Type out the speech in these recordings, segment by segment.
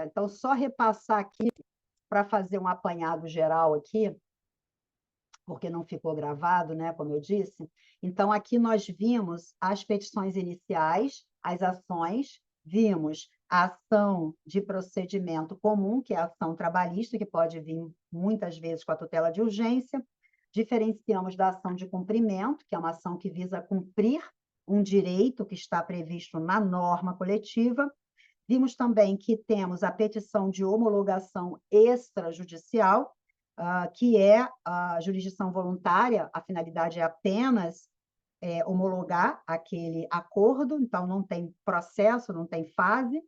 Então, só repassar aqui para fazer um apanhado geral aqui, porque não ficou gravado, né, como eu disse. Então, aqui nós vimos as petições iniciais, as ações, vimos a ação de procedimento comum, que é a ação trabalhista, que pode vir muitas vezes com a tutela de urgência. Diferenciamos da ação de cumprimento, que é uma ação que visa cumprir um direito que está previsto na norma coletiva. Vimos também que temos a petição de homologação extrajudicial, que é a jurisdição voluntária, a finalidade é apenas homologar aquele acordo, então não tem processo, não tem fase,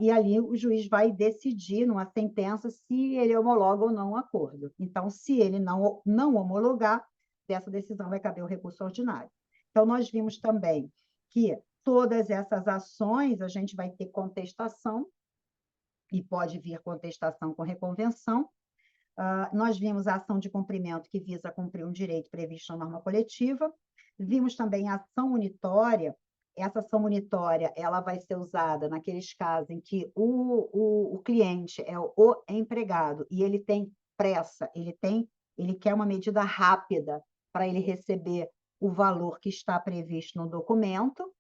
e ali o juiz vai decidir numa sentença se ele homologa ou não o acordo. Então, se ele não homologar, dessa decisão vai caber o recurso ordinário. Então, nós vimos também que todas essas ações a gente vai ter contestação, e pode vir contestação com reconvenção. Nós vimos a ação de cumprimento que visa cumprir um direito previsto na norma coletiva. Vimos também a ação unitória. Essa ação unitória ela vai ser usada naqueles casos em que o cliente é o empregado e ele tem pressa, ele quer uma medida rápida para ele receber o valor que está previsto no documento,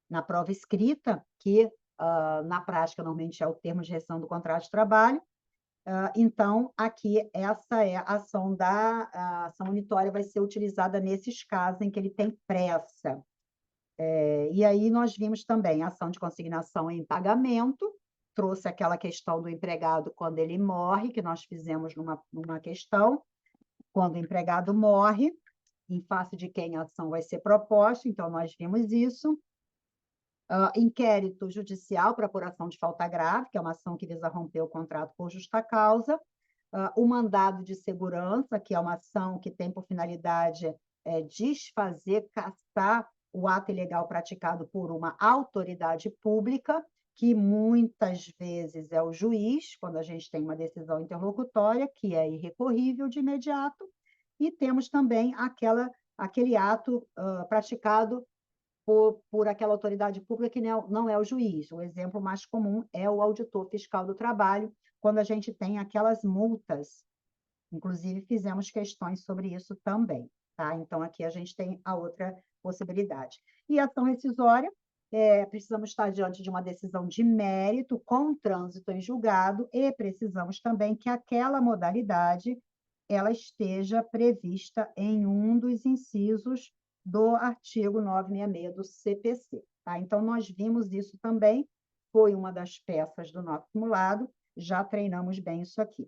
na prova escrita, que na prática normalmente é o termo de rescisão do contrato de trabalho. Então, aqui, essa é a ação a ação unitória vai ser utilizada nesses casos em que ele tem pressa. E aí nós vimos também a ação de consignação em pagamento, trouxe aquela questão do empregado quando ele morre, que nós fizemos numa questão, quando o empregado morre, em face de quem a ação vai ser proposta, então nós vimos isso. Inquérito judicial para apuração de falta grave, que é uma ação que visa romper o contrato por justa causa. O mandado de segurança, que é uma ação que tem por finalidade desfazer, cassar o ato ilegal praticado por uma autoridade pública, que muitas vezes é o juiz, quando a gente tem uma decisão interlocutória, que é irrecorrível de imediato, e temos também aquele ato praticado por aquela autoridade pública que não é o juiz. O exemplo mais comum é o auditor fiscal do trabalho, quando a gente tem aquelas multas. Inclusive, fizemos questões sobre isso também. Tá? Então, aqui a gente tem a outra possibilidade. E a ação rescisória, precisamos estar diante de uma decisão de mérito com trânsito em julgado e precisamos também que aquela modalidade ela esteja prevista em um dos incisos do artigo 966 do CPC. Tá? Então, nós vimos isso também, foi uma das peças do nosso simulado, já treinamos bem isso aqui.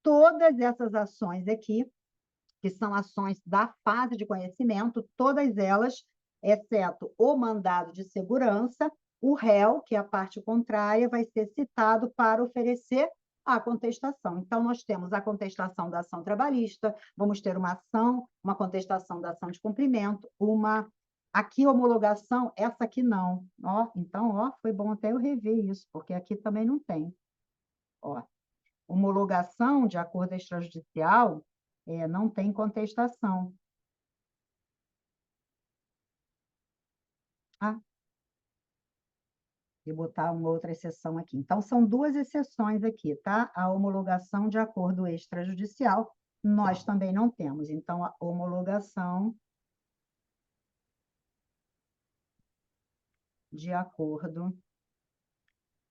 Todas essas ações aqui, que são ações da fase de conhecimento, todas elas, exceto o mandado de segurança, o réu, que é a parte contrária, vai ser citado para oferecer a contestação. Então, nós temos a contestação da ação trabalhista, vamos ter uma contestação da ação de cumprimento, aqui homologação, essa aqui não. Então, foi bom até eu rever isso, porque aqui também não tem. Homologação de acordo extrajudicial, não tem contestação. E botar uma outra exceção aqui. Então, são duas exceções aqui, tá? A homologação de acordo extrajudicial, nós também não temos. Então, a homologação de acordo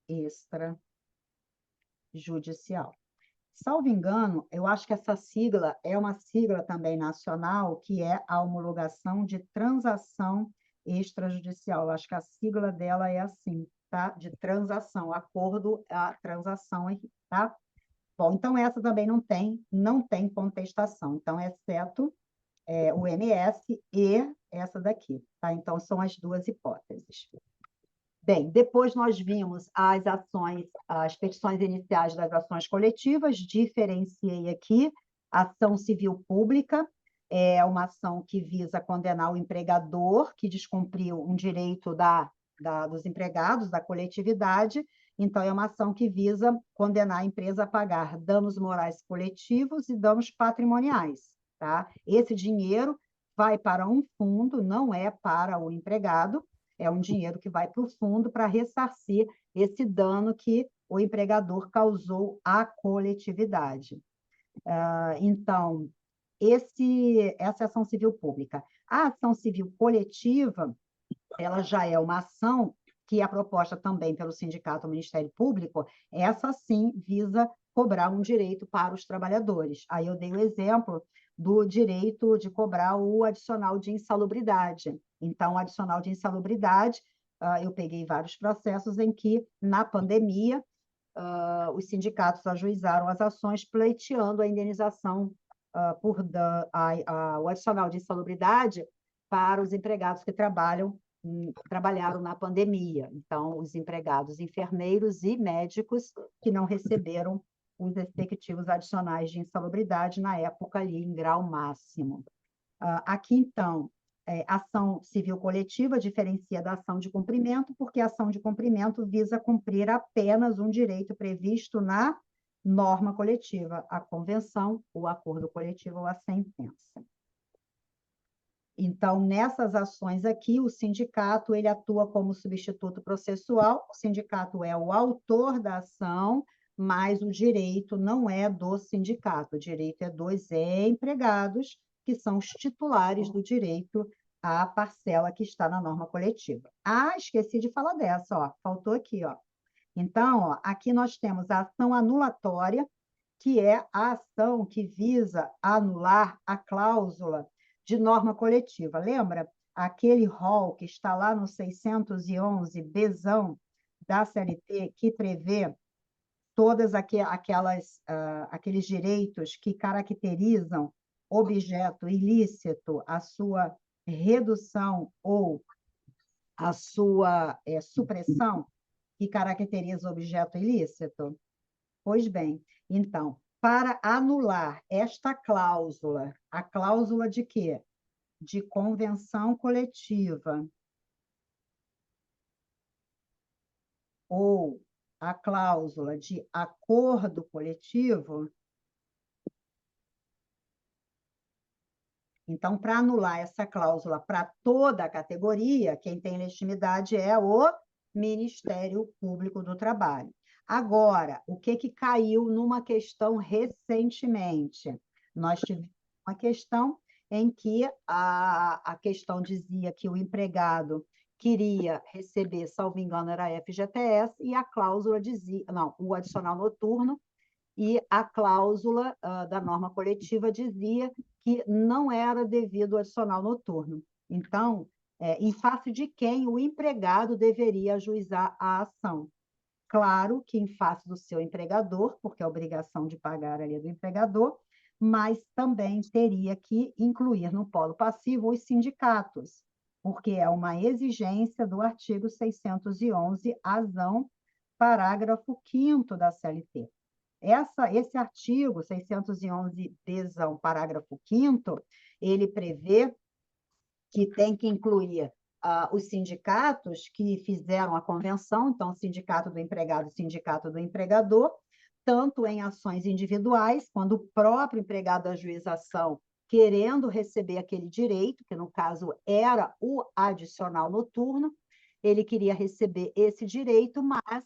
extrajudicial. Salvo engano, eu acho que essa sigla é uma sigla também nacional, que é a homologação de transação extrajudicial. Eu acho que a sigla dela é assim, tá? De transação, acordo a transação, tá? Bom, então essa também não tem contestação, então, exceto o MS e essa daqui, tá? Então, são as duas hipóteses. Bem, depois nós vimos as petições iniciais das ações coletivas, diferenciei aqui, ação civil pública, é uma ação que visa condenar o empregador que descumpriu um direito dos empregados, da coletividade, então é uma ação que visa condenar a empresa a pagar danos morais coletivos e danos patrimoniais, tá? Esse dinheiro vai para um fundo, não é para o empregado, é um dinheiro que vai para o fundo para ressarcir esse dano que o empregador causou à coletividade. Então, essa é a ação civil pública. A ação civil coletiva, ela já é uma ação que é proposta também pelo Sindicato ao Ministério Público, essa sim visa cobrar um direito para os trabalhadores. Aí eu dei o exemplo do direito de cobrar o adicional de insalubridade. Então, o adicional de insalubridade, eu peguei vários processos em que, na pandemia, os sindicatos ajuizaram as ações pleiteando a indenização o adicional de insalubridade para os empregados que trabalharam na pandemia. Então, os empregados enfermeiros e médicos que não receberam os respectivos adicionais de insalubridade na época ali em grau máximo. Aqui, então, ação civil coletiva diferencia da ação de cumprimento, porque a ação de cumprimento visa cumprir apenas um direito previsto na norma coletiva, a convenção, o acordo coletivo ou a sentença. Então, nessas ações aqui, o sindicato ele atua como substituto processual, o sindicato é o autor da ação, mas o direito não é do sindicato, o direito é dos empregados, que são os titulares do direito à parcela que está na norma coletiva. Esqueci de falar dessa, ó, faltou aqui, ó. Então, ó, aqui nós temos a ação anulatória, que é a ação que visa anular a cláusula de norma coletiva. Lembra? Aquele rol que está lá no 611-Bzão da CLT, que prevê todas aqueles direitos que caracterizam objeto ilícito, a sua redução ou a sua supressão, que caracteriza o objeto ilícito? Pois bem, então, para anular esta cláusula, a cláusula de quê? De convenção coletiva, ou a cláusula de acordo coletivo, então, para anular essa cláusula para toda a categoria, quem tem legitimidade é o Ministério Público do Trabalho. Agora, o que caiu numa questão recentemente? Nós tivemos uma questão em que a questão dizia que o empregado queria receber, salvo engano, era FGTS, e a cláusula dizia, não, o adicional noturno, e a cláusula da norma coletiva dizia que não era devido ao adicional noturno. Então, em face de quem o empregado deveria ajuizar a ação? Claro que em face do seu empregador, porque a obrigação de pagar ali é do empregador, mas também teria que incluir no polo passivo os sindicatos, porque é uma exigência do artigo 611, azão, parágrafo 5º da CLT. Esse artigo 611-Bzão, parágrafo 5º, ele prevê que tem que incluir os sindicatos que fizeram a convenção, então, o sindicato do empregado e o sindicato do empregador, tanto em ações individuais, quando o próprio empregado ajuiza a ação querendo receber aquele direito, que no caso era o adicional noturno, ele queria receber esse direito, mas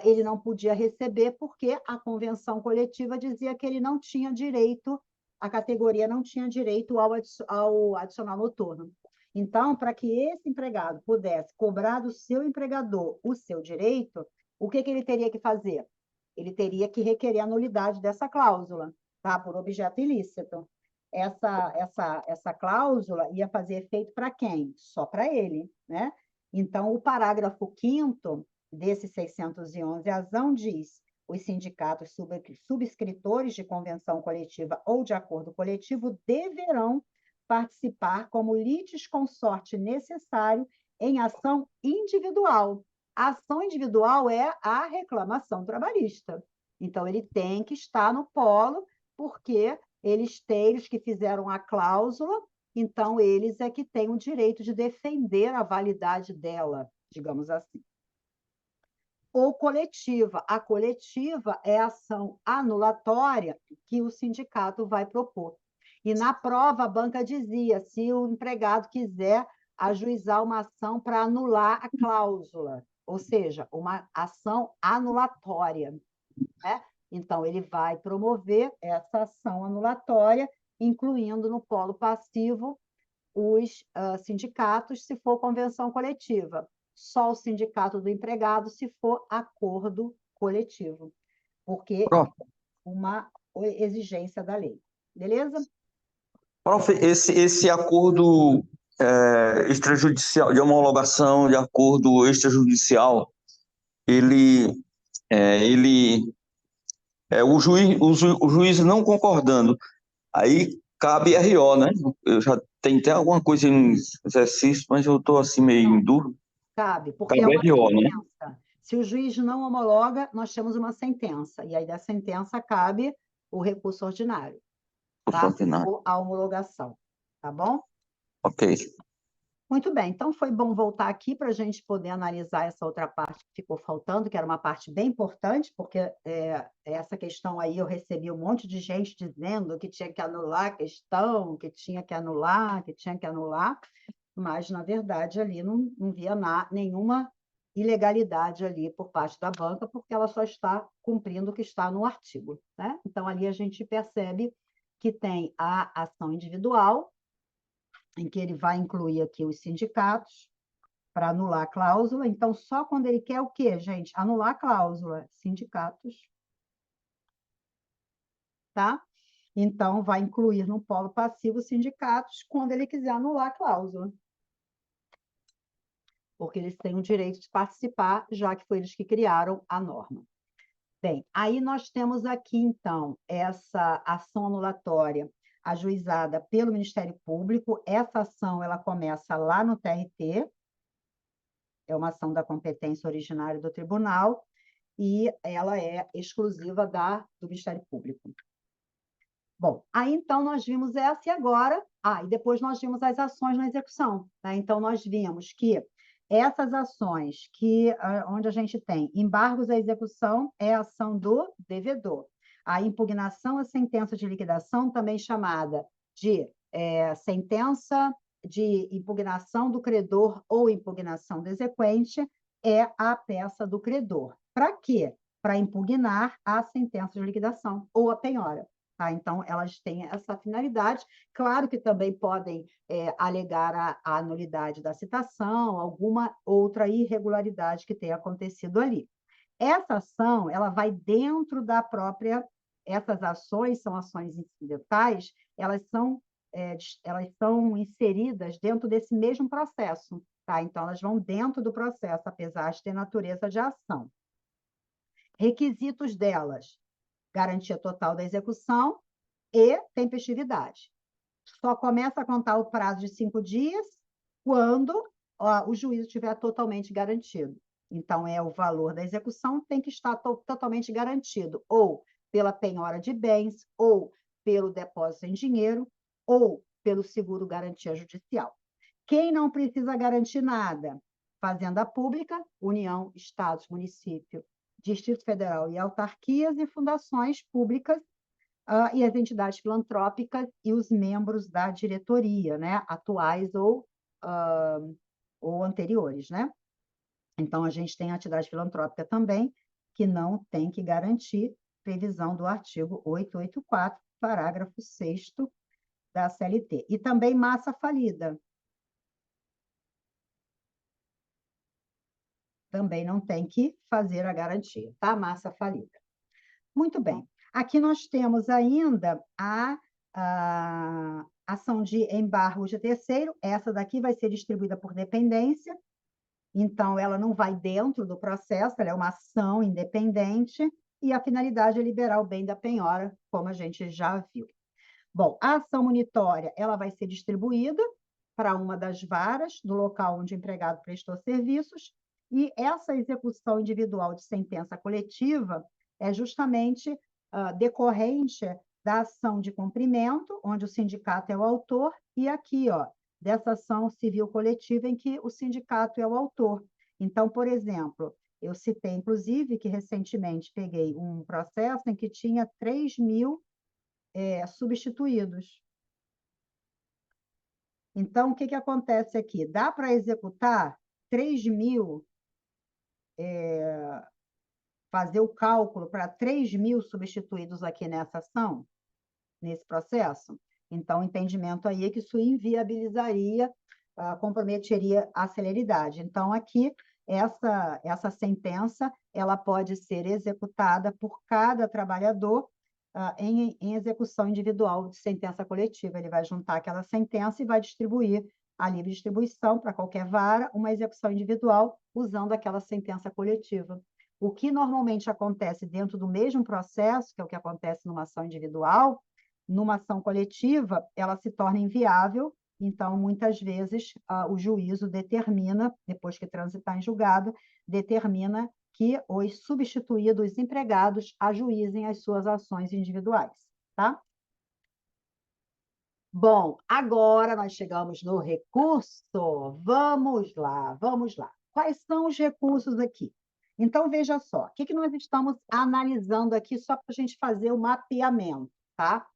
ele não podia receber porque a convenção coletiva dizia que ele não tinha direito, a categoria não tinha direito ao adicional noturno. Então, para que esse empregado pudesse cobrar do seu empregador o seu direito, o que ele teria que fazer? Ele teria que requerer a nulidade dessa cláusula, tá? Por objeto ilícito. Essa cláusula ia fazer efeito para quem? Só para ele, né? Então, o parágrafo 5º desse 611-azão diz: os sindicatos subscritores de convenção coletiva ou de acordo coletivo deverão participar como litisconsorte necessário em ação individual. A ação individual é a reclamação trabalhista. Então, ele tem que estar no polo, porque eles que fizeram a cláusula, então eles é que têm o direito de defender a validade dela, digamos assim. Ou coletiva. A coletiva é a ação anulatória que o sindicato vai propor. E na prova, a banca dizia, se o empregado quiser ajuizar uma ação para anular a cláusula. ou seja, uma ação anulatória, né? Então, ele vai promover essa ação anulatória, incluindo no polo passivo os sindicatos, se for convenção coletiva. Só o sindicato do empregado, se for acordo coletivo, porque Prof, é uma exigência da lei. Beleza? prof, esse acordo extrajudicial, de homologação de acordo extrajudicial, ele, ele o juiz não concordando, aí cabe RO, né? Eu já tentei alguma coisa em exercício, mas eu estou assim meio em Não, dúvida. cabe, porque é Cabe uma RO, né? sentença. Se o juiz não homologa, nós temos uma sentença, e aí da sentença cabe o recurso ordinário, O tá? Se Santinário. for a homologação, tá bom? Ok. Muito bem, então foi bom voltar aqui para a gente poder analisar essa outra parte que ficou faltando, que era uma parte bem importante, porque essa questão aí eu recebi um monte de gente dizendo que tinha que anular a questão, que tinha que anular, que tinha que anular, mas, na verdade, ali não via nenhuma ilegalidade ali por parte da banca, porque ela só está cumprindo o que está no artigo, né? Então, ali a gente percebe que tem a ação individual, em que ele vai incluir aqui os sindicatos para anular a cláusula. Então, só quando ele quer o quê, gente? Anular a cláusula, sindicatos, tá? Então, vai incluir no polo passivo sindicatos quando ele quiser anular a cláusula, porque eles têm o direito de participar, já que foi eles que criaram a norma. Bem, aí nós temos aqui, então, essa ação anulatória ajuizada pelo Ministério Público. Essa ação ela começa lá no TRT, é uma ação da competência originária do tribunal, e ela é exclusiva do Ministério Público. Bom, aí então nós vimos essa e agora... e depois nós vimos as ações na execução, né? Então, nós vimos que essas ações onde a gente tem embargos à execução é a ação do devedor. A impugnação à sentença de liquidação, também chamada de sentença de impugnação do credor ou impugnação do exequente, é a peça do credor. Para quê? Para impugnar a sentença de liquidação ou a penhora. Tá? Então, elas têm essa finalidade. Claro que também podem alegar a nulidade da citação, alguma outra irregularidade que tenha acontecido ali. Essa ação, ela vai dentro da própria... Essas ações são ações incidentais, elas são inseridas dentro desse mesmo processo. Tá? Então, elas vão dentro do processo, apesar de ter natureza de ação. Requisitos delas: garantia total da execução e tempestividade. Só começa a contar o prazo de 5 dias quando o juízo estiver totalmente garantido. Então, o valor da execução tem que estar totalmente garantido, ou pela penhora de bens, ou pelo depósito em dinheiro, ou pelo seguro garantia judicial. Quem não precisa garantir nada? Fazenda Pública, União, Estados, Município, Distrito Federal e autarquias e fundações públicas, e as entidades filantrópicas e os membros da diretoria, né, atuais ou anteriores, né? Então, a gente tem a atividade filantrópica também, que não tem que garantir, previsão do artigo 884, parágrafo 6º da CLT. E também massa falida. Também não tem que fazer a garantia, tá? Massa falida. Muito bem. Aqui nós temos ainda a ação de embargo de terceiro. Essa daqui vai ser distribuída por dependência, então ela não vai dentro do processo, ela é uma ação independente, e a finalidade é liberar o bem da penhora, como a gente já viu. Bom, a ação monitória, ela vai ser distribuída para uma das varas do local onde o empregado prestou serviços, e essa execução individual de sentença coletiva é justamente decorrente da ação de cumprimento, onde o sindicato é o autor, e aqui, dessa ação civil coletiva em que o sindicato é o autor. Então, por exemplo, eu citei, inclusive, que recentemente peguei um processo em que tinha 3.000 substituídos. Então, o que acontece aqui? Dá para executar 3.000 fazer o cálculo para 3.000 substituídos aqui nessa ação, nesse processo. Então, o entendimento aí é que isso inviabilizaria, comprometeria a celeridade. Então, aqui, essa sentença, ela pode ser executada por cada trabalhador em execução individual de sentença coletiva. Ele vai juntar aquela sentença e vai distribuir a livre distribuição para qualquer vara, uma execução individual usando aquela sentença coletiva. O que normalmente acontece dentro do mesmo processo, que é o que acontece numa ação individual, numa ação coletiva, ela se torna inviável, então, muitas vezes, o juízo determina, depois que transitar em julgado, determina que os substituídos empregados ajuizem as suas ações individuais, tá? Bom, agora nós chegamos no recurso. Vamos lá, vamos lá. Quais são os recursos aqui? Então, veja só, o que nós estamos analisando aqui só para a gente fazer o mapeamento, tá?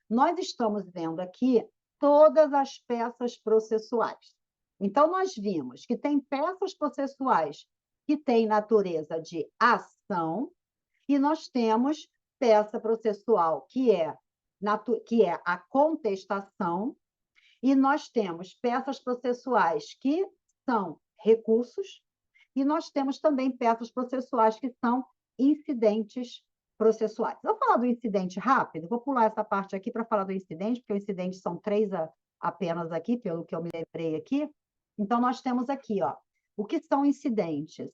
Nós estamos vendo aqui todas as peças processuais. Então, nós vimos que tem peças processuais que têm natureza de ação e nós temos peça processual que é a contestação, e nós temos peças processuais que são recursos, e nós temos também peças processuais que são incidentes processuais. Vou falar do incidente rápido, vou pular essa parte aqui para falar do incidente, porque o incidente são 3 apenas aqui, pelo que eu me lembrei aqui. Então, nós temos aqui, ó, o que são incidentes?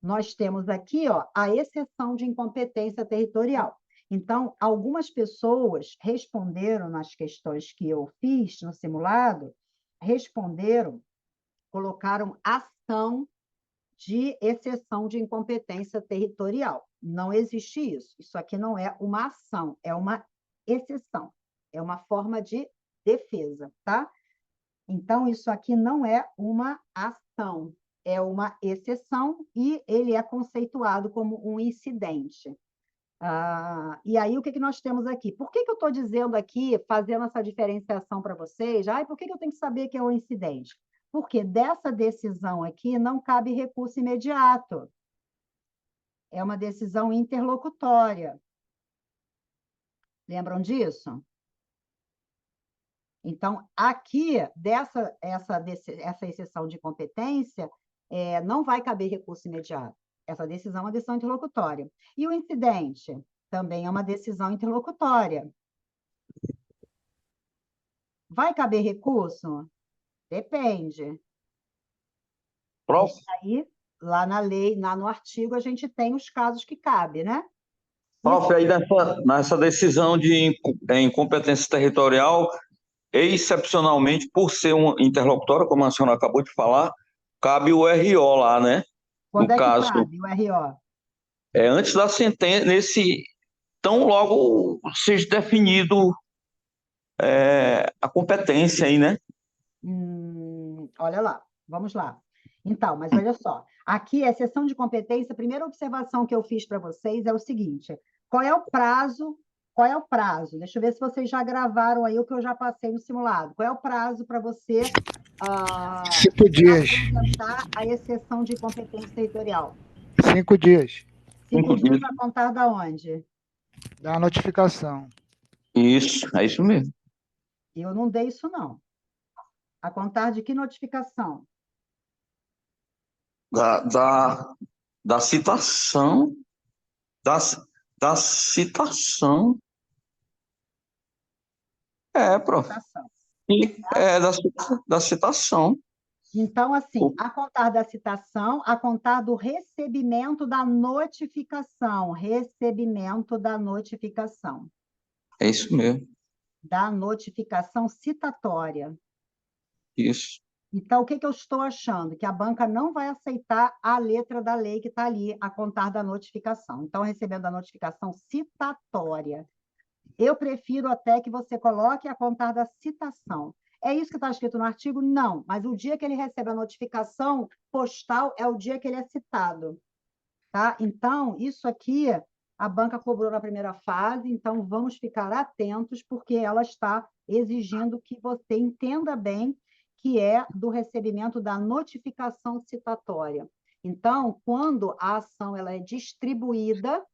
Nós temos aqui, ó, a exceção de incompetência territorial. Então, algumas pessoas responderam nas questões que eu fiz no simulado, colocaram ação de exceção de incompetência territorial. Não existe isso. Isso aqui não é uma ação, é uma exceção. É uma forma de defesa, tá? Então, isso aqui não é uma ação, é uma exceção e ele é conceituado como um incidente. E aí, o que nós temos aqui? Por que eu estou dizendo aqui, fazendo essa diferenciação para vocês? Por que eu tenho que saber que é um incidente? Porque dessa decisão aqui não cabe recurso imediato. É uma decisão interlocutória. Lembram disso? Então, aqui, essa exceção de competência, não vai caber recurso imediato. Essa decisão é uma decisão interlocutória. E o incidente? Também é uma decisão interlocutória. Vai caber recurso? Depende. Prof, Aí, lá na lei, lá no artigo, a gente tem os casos que cabem, né? prof, aí nessa decisão de incompetência territorial, excepcionalmente, por ser uma interlocutória, como a senhora acabou de falar, cabe o RO lá, né? Quando No é que caso, cabe o RO? antes da sentença, tão logo seja definido a competência aí, né? Olha lá, vamos lá. Então, mas olha só, aqui a exceção de competência, a primeira observação que eu fiz para vocês é o seguinte: qual é o prazo? Qual é o prazo? Deixa eu ver se vocês já gravaram aí o que eu já passei no simulado. Qual é o prazo para você 5 dias. apresentar a exceção de competência territorial? 5 dias 5 dias a contar da onde? da notificação. Isso, é isso mesmo. Eu não dei isso, não. A contar de que notificação? Da citação, da citação. Prof. Citação. Da citação. Então, assim, a contar da citação, a contar do recebimento da notificação. Recebimento da notificação. É isso mesmo. Da notificação citatória. Isso. Então, o que eu estou achando? Que a banca não vai aceitar a letra da lei que está ali, a contar da notificação. Então, recebendo a notificação citatória. Eu prefiro até que você coloque a contar da citação. É isso que está escrito no artigo? Não, mas o dia que ele recebe a notificação postal é o dia que ele é citado. Tá? Então, isso aqui a banca cobrou na primeira fase, então vamos ficar atentos, porque ela está exigindo que você entenda bem que é do recebimento da notificação citatória. Então, quando a ação ela é distribuída,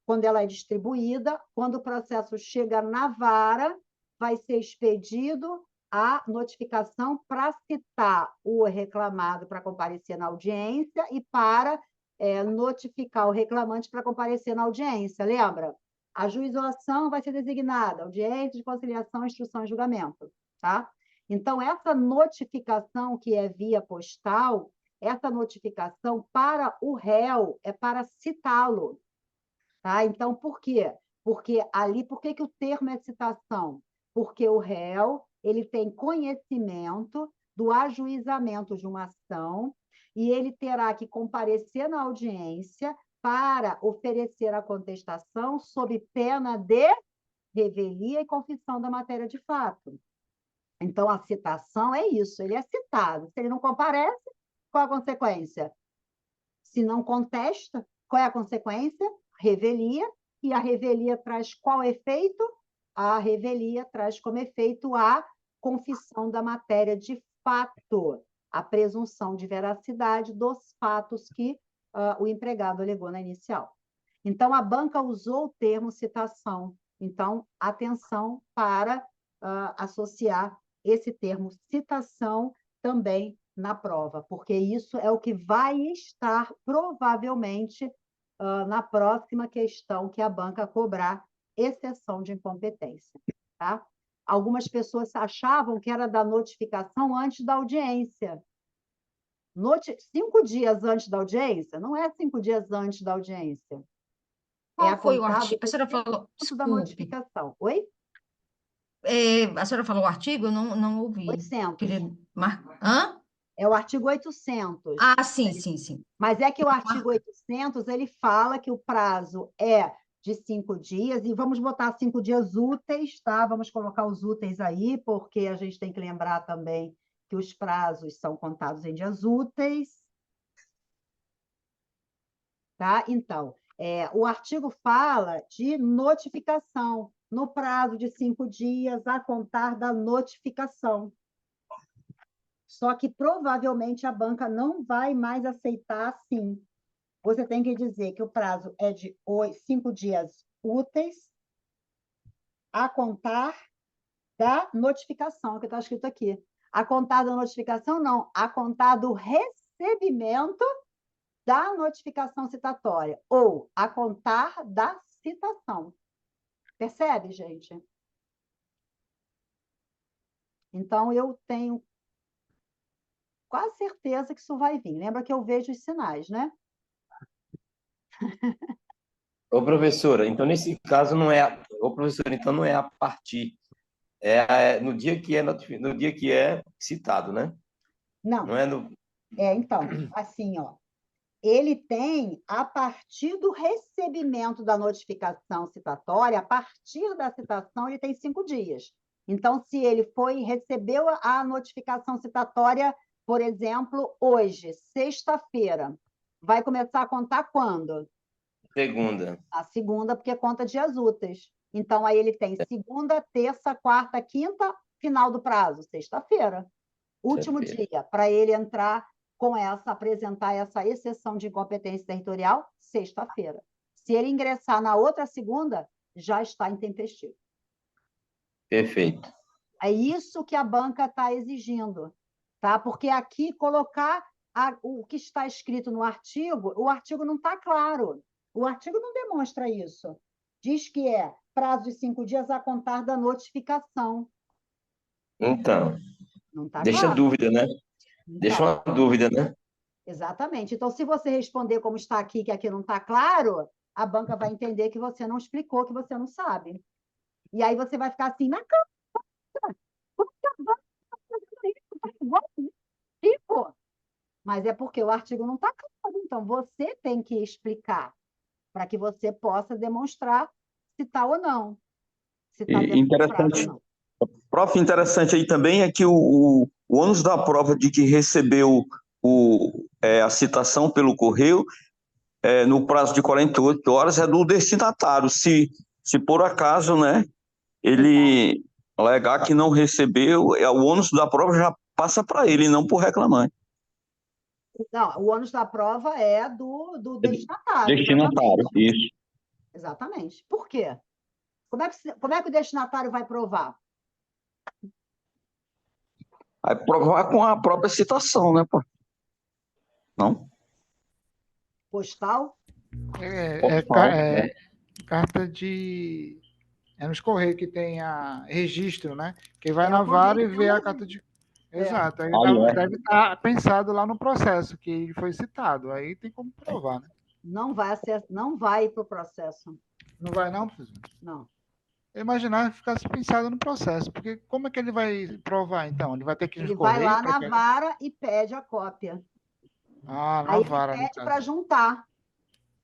quando o processo chega na vara, vai ser expedido a notificação para citar o reclamado para comparecer na audiência e para notificar o reclamante para comparecer na audiência. Lembra? A juização vai ser designada, audiência de conciliação, instrução e julgamento. Tá? Então, essa notificação que é via postal, essa notificação para o réu é para citá-lo. Tá? Então, por quê? Porque ali, por que o termo é citação? Porque o réu ele tem conhecimento do ajuizamento de uma ação e ele terá que comparecer na audiência para oferecer a contestação sob pena de revelia e confissão da matéria de fato. Então, a citação é isso, ele é citado. Se ele não comparece, qual a consequência? Se não contesta, qual é a consequência? Revelia, e a revelia traz qual efeito? A revelia traz como efeito a confissão da matéria de fato, a presunção de veracidade dos fatos que o empregado alegou na inicial. Então, a banca usou o termo citação. Então, atenção para associar esse termo citação também na prova, porque isso é o que vai estar provavelmente na próxima questão que a banca cobrar exceção de incompetência. Tá? Algumas pessoas achavam que era da notificação antes da audiência. 5 dias antes da audiência? Não é 5 dias antes da audiência. Qual foi o artigo? A senhora falou, da notificação. Oi? A senhora falou o artigo? Eu não ouvi. 800. Hã? É o artigo 800. Ah, sim, sim, sim. Mas é que o artigo 800, ele fala que o prazo é de 5 dias, e vamos botar 5 dias úteis, tá? Vamos colocar os úteis aí, porque a gente tem que lembrar também que os prazos são contados em dias úteis. Tá? Então, o artigo fala de notificação, no prazo de 5 dias a contar da notificação. Só que provavelmente a banca não vai mais aceitar assim. Você tem que dizer que o prazo é de 5 dias úteis a contar da notificação, que está escrito aqui. A contar da notificação, não. A contar do recebimento da notificação citatória, ou a contar da citação. Percebe, gente? Então, eu tenho quase certeza que isso vai vir. Lembra que eu vejo os sinais, né? Ô, professora, então nesse caso não é, então não é a partir, no dia que no dia que é citado, né? Não. Não é no... Então, assim, ó, ele tem, a partir do recebimento da notificação citatória, a partir da citação, ele tem 5 dias. Então, se ele recebeu a notificação citatória, por exemplo, hoje, sexta-feira, vai começar a contar quando? Segunda. A segunda, porque conta dias úteis. Então, aí ele tem segunda, terça, quarta, quinta, final do prazo, sexta-feira. Último dia, para ele entrar apresentar essa exceção de incompetência territorial, sexta-feira. Se ele ingressar na outra segunda, já está intempestivo. Perfeito. É isso que a banca está exigindo, tá? Porque aqui colocar o que está escrito no artigo, o artigo não está claro. O artigo não demonstra isso. Diz que é prazo de 5 dias a contar da notificação. Então, não tá deixa claro. dúvida, né? Deixa uma dúvida, né? Exatamente. Então, se você responder como está aqui, que aqui não está claro, a banca vai entender que você não explicou, que você não sabe. E aí você vai ficar assim, na cama. Como que a banca está fazendo isso? Mas é porque o artigo não está claro. Então, você tem que explicar para que você possa demonstrar se está ou não. Se está dentro do prazo ou não. Prof, interessante aí também é que o ônus da prova de que recebeu a citação pelo correio no prazo de 48 horas é do destinatário. Se por acaso, né, ele alegar que não recebeu, o ônus da prova já passa para ele, não para o reclamante. Não, o ônus da prova é do destinatário, Destinatário, exatamente. isso. Exatamente. Por quê? Como é que o destinatário vai provar? Aí provar com a própria citação, né, pô? Não? Postal? Postal, né? Carta de. É nos Correios que tem registro, né? Quem vai É na o vara e correio que vê a manda. carta de. É. Exato. Aí Aí é. deve estar pensado lá no processo que ele foi citado. Aí tem como provar, né? Não vai para o processo. Não vai, não, professor? Não. Eu imaginava que ficasse pensado no processo, porque como é que ele vai provar, então? Ele vai ter que ir nos Ele vai Correios lá para na pegar? vara e pede a cópia. Ah, na Aí ele vara, no pede para caso. juntar.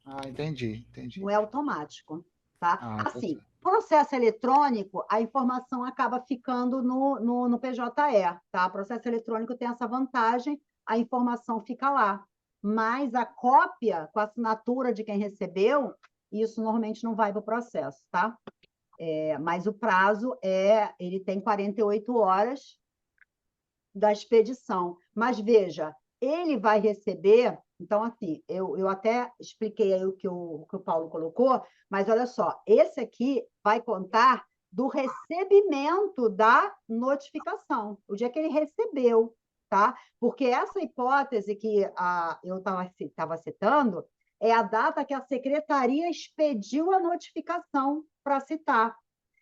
Ah, entendi. Não é automático, tá? Ah, tá Assim, certo. processo eletrônico, a informação acaba ficando no PJE, tá? Processo eletrônico tem essa vantagem, a informação fica lá. Mas a cópia, com a assinatura de quem recebeu, isso normalmente não vai para o processo, tá? Mas o prazo ele tem 48 horas da expedição. Mas veja, ele vai receber. Então, assim, eu até expliquei aí o que o Paulo colocou, mas olha só, esse aqui vai contar do recebimento da notificação, o dia que ele recebeu, tá? Porque essa hipótese que eu estava citando é a data que a secretaria expediu a notificação para citar.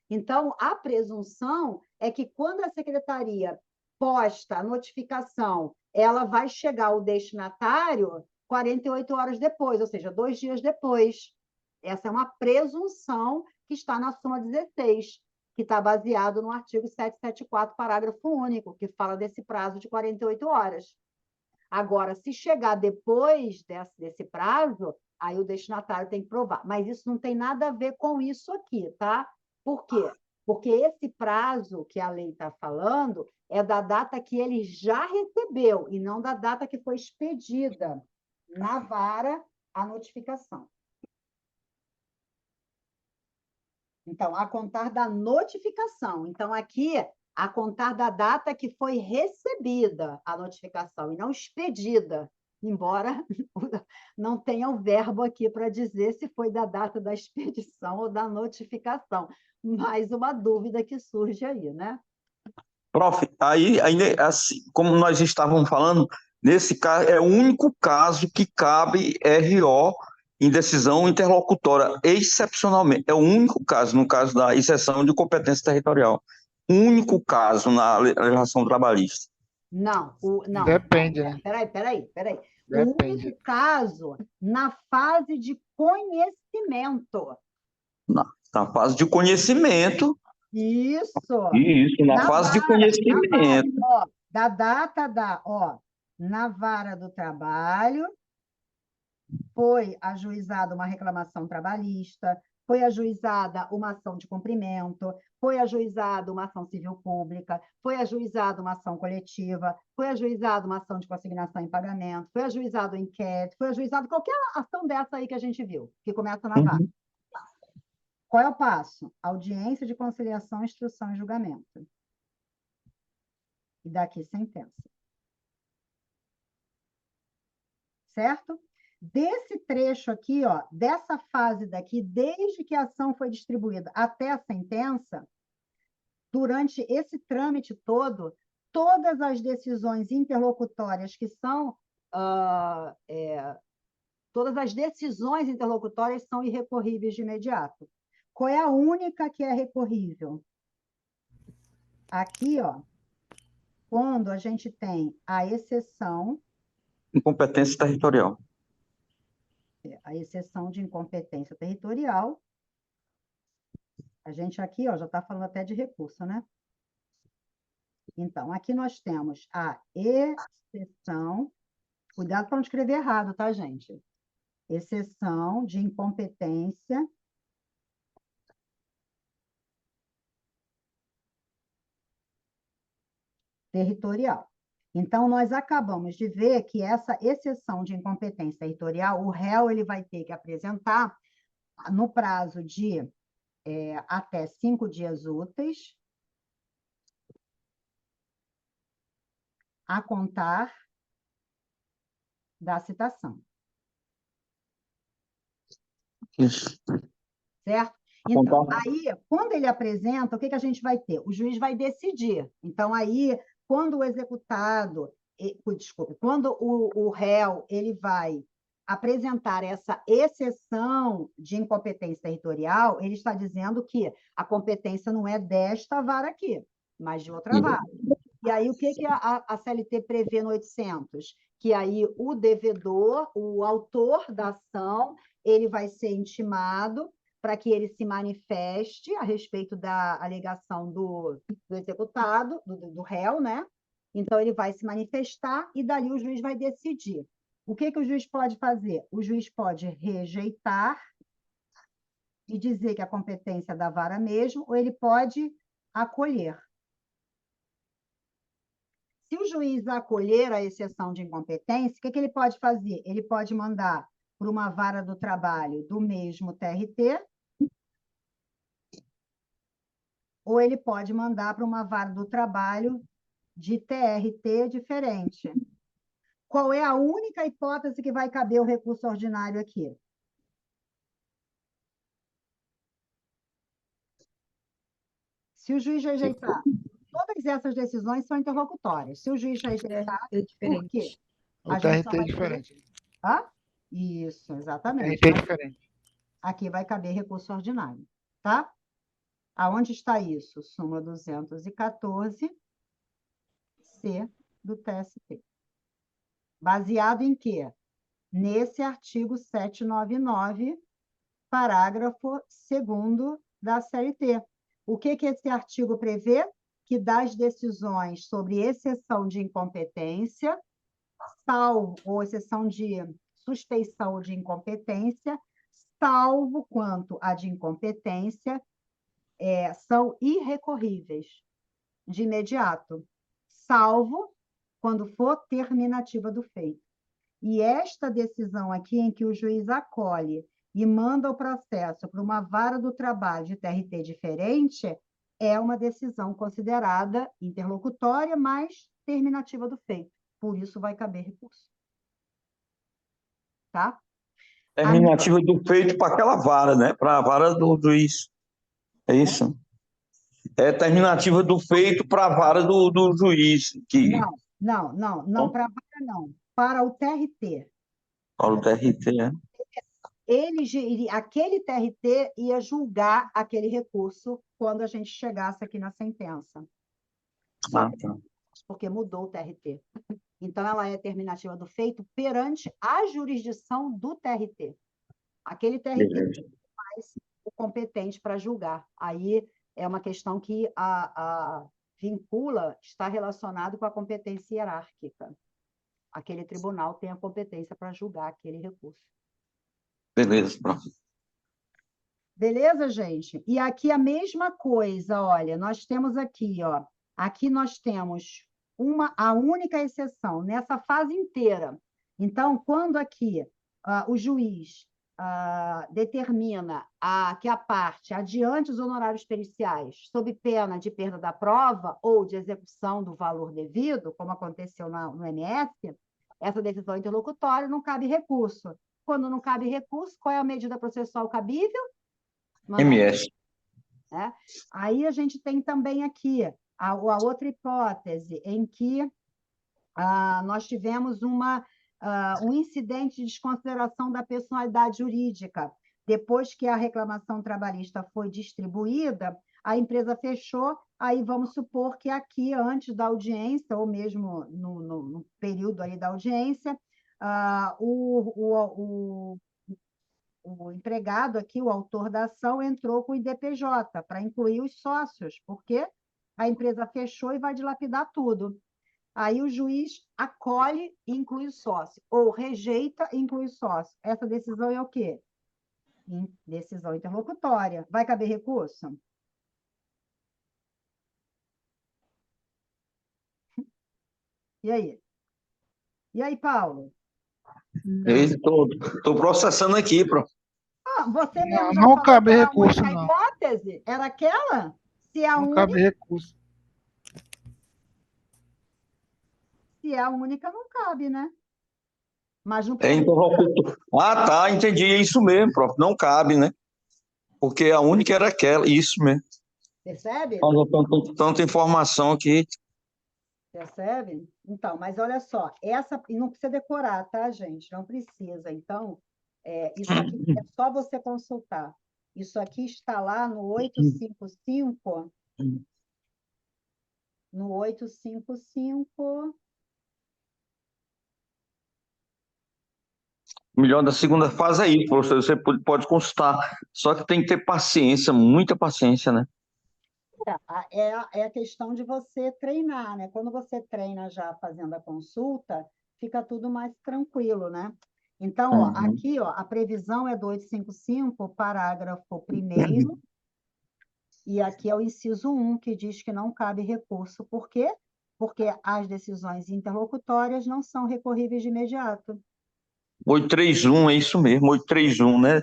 Então, a presunção é que quando a secretaria posta a notificação, ela vai chegar ao destinatário 48 horas depois, ou seja, 2 dias depois. Essa é uma presunção que está na súmula 16, que está baseado no artigo 774, parágrafo único, que fala desse prazo de 48 horas. Agora, se chegar depois desse prazo, aí o destinatário tem que provar. Mas isso não tem nada a ver com isso aqui, tá? Por quê? Porque esse prazo que a lei está falando é da data que ele já recebeu e não da data que foi expedida na vara a notificação. Então, a contar da notificação. Então, aqui, a contar da data que foi recebida a notificação e não expedida, embora não tenha o verbo aqui para dizer se foi da data da expedição ou da notificação. Mais uma dúvida que surge aí, né? Prof, aí, assim, como nós estávamos falando, nesse caso, é o único caso que cabe RO em decisão interlocutória, excepcionalmente. É o único caso, no caso da exceção de competência territorial. Único caso na legislação trabalhista. Não. Depende, né? Peraí. O Depende. único caso na fase de conhecimento. Na fase de conhecimento. Isso. Isso, na fase de conhecimento. Ó, da data na vara do trabalho, foi ajuizada uma reclamação trabalhista, foi ajuizada uma ação de cumprimento, foi ajuizada uma ação civil pública, foi ajuizada uma ação coletiva, foi ajuizada uma ação de consignação em pagamento, foi ajuizado um inquérito, foi ajuizado qualquer ação dessa aí que a gente viu, que começa na vara. Uhum. Qual é o passo? Audiência de conciliação, instrução e julgamento. E daqui sentença. Certo? Desse trecho aqui, ó, dessa fase daqui, desde que a ação foi distribuída até a sentença, durante esse trâmite todo, todas as decisões interlocutórias que são todas as decisões interlocutórias são irrecorríveis de imediato. Qual é a única que é recorrível? Aqui, ó, quando a gente tem a exceção Incompetência territorial. de incompetência territorial. A gente aqui ó, já está falando até de recurso, né? Então, aqui nós temos a exceção, cuidado para não escrever errado, tá, gente? Exceção de incompetência territorial. Então, nós acabamos de ver que essa exceção de incompetência territorial, o réu ele vai ter que apresentar no prazo de até 5 dias úteis, a contar da citação, Isso. certo? Então, Apontar. aí, quando ele apresenta, o que que a gente vai ter? O juiz vai decidir. Então, aí, quando o executado, desculpe, quando o réu ele vai apresentar essa exceção de incompetência territorial, ele está dizendo que a competência não é desta vara aqui, mas de outra vara. E aí, o que que a CLT prevê no 800? Que aí o devedor, o autor da ação, ele vai ser intimado para que ele se manifeste a respeito da alegação do executado, do réu, né? Então, ele vai se manifestar e dali o juiz vai decidir. O que que o juiz pode fazer? O juiz pode rejeitar e dizer que a competência é da vara mesmo, ou ele pode acolher. Se o juiz acolher a exceção de incompetência, o que que ele pode fazer? Ele pode mandar para uma vara do trabalho do mesmo TRT, ou ele pode mandar para uma vara do trabalho de TRT diferente. Qual é a única hipótese que vai caber o recurso ordinário aqui? Se o juiz rejeitar, todas essas decisões são interlocutórias. Se o juiz rejeitar, É por quê? diferente. O A gente só TRT é vai ter... diferente. Hã? Isso, exatamente. TRT é diferente. Aqui vai caber recurso ordinário, tá? Aonde está isso? Súmula 214, C do TST. Baseado em quê? Nesse artigo 799, parágrafo 2º da CLT. O que que esse artigo prevê? Que das decisões sobre exceção de incompetência, ou exceção de suspeição de incompetência, salvo quanto a de incompetência, são irrecorríveis de imediato, salvo quando for terminativa do feito. E esta decisão aqui, em que o juiz acolhe e manda o processo para uma vara do trabalho de TRT diferente, é uma decisão considerada interlocutória, mas terminativa do feito. Por isso vai caber recurso. Tá? Terminativa do feito para aquela vara, né? Para a vara do juiz. É isso? É terminativa do feito para a vara do juiz. Que... Não, para a vara não. Para o TRT. Para o TRT, né? Aquele TRT ia julgar aquele recurso quando a gente chegasse aqui na sentença. Ah, tá. Porque mudou o TRT. Então, ela é terminativa do feito perante a jurisdição do TRT. Aquele TRT faz o competente para julgar. Aí é uma questão que a vincula, está relacionado com a competência hierárquica. Aquele tribunal tem a competência para julgar aquele recurso. Beleza, pronto. Beleza, gente? E aqui a mesma coisa, olha, nós temos aqui, ó, aqui nós temos a única exceção nessa fase inteira. Então, quando aqui o juiz determina que a parte adiante os honorários periciais sob pena de perda da prova ou de execução do valor devido, como aconteceu no MS, essa decisão interlocutória não cabe recurso. Quando não cabe recurso, qual é a medida processual cabível? MS. Né? Aí a gente tem também aqui a outra hipótese, em que nós tivemos um incidente de desconsideração da personalidade jurídica. Depois que a reclamação trabalhista foi distribuída, a empresa fechou, aí vamos supor que aqui, antes da audiência, ou mesmo no período aí da audiência, o empregado aqui, o autor da ação, entrou com o IDPJ para incluir os sócios, porque a empresa fechou e vai dilapidar tudo. Aí o juiz acolhe e inclui o sócio, ou rejeita e inclui o sócio. Essa decisão é o quê? Decisão interlocutória. Vai caber recurso? E aí? E aí, Paulo? Estou processando aqui, pro. Você mesmo já Não falou cabe que era a recurso, única não. hipótese? Era aquela? Se é a Não cabe única, recurso. se é a única, não cabe, né? Mas no É TRT, interlocutor. Ah, tá, entendi. É isso mesmo, prof. Não cabe, né? Porque a única era aquela. Isso mesmo. percebe? Olha, tanta informação aqui. Percebe? Então, mas olha só, essa, e não precisa decorar, tá, gente? Não precisa. Então, isso aqui é só você consultar. Isso aqui está lá no 855, no 855. O melhor da segunda fase é isso, professor. Você pode consultar. Só que tem que ter paciência, muita paciência, né? É a questão de você treinar, né? Quando você treina já fazendo a consulta, fica tudo mais tranquilo, né? Então, ó, Uhum. aqui, ó, a previsão é do 855, parágrafo 1º, e aqui é o inciso 1, que diz que não cabe recurso. Por quê? Porque as decisões interlocutórias não são recorríveis de imediato. 831, é isso mesmo, 831, né?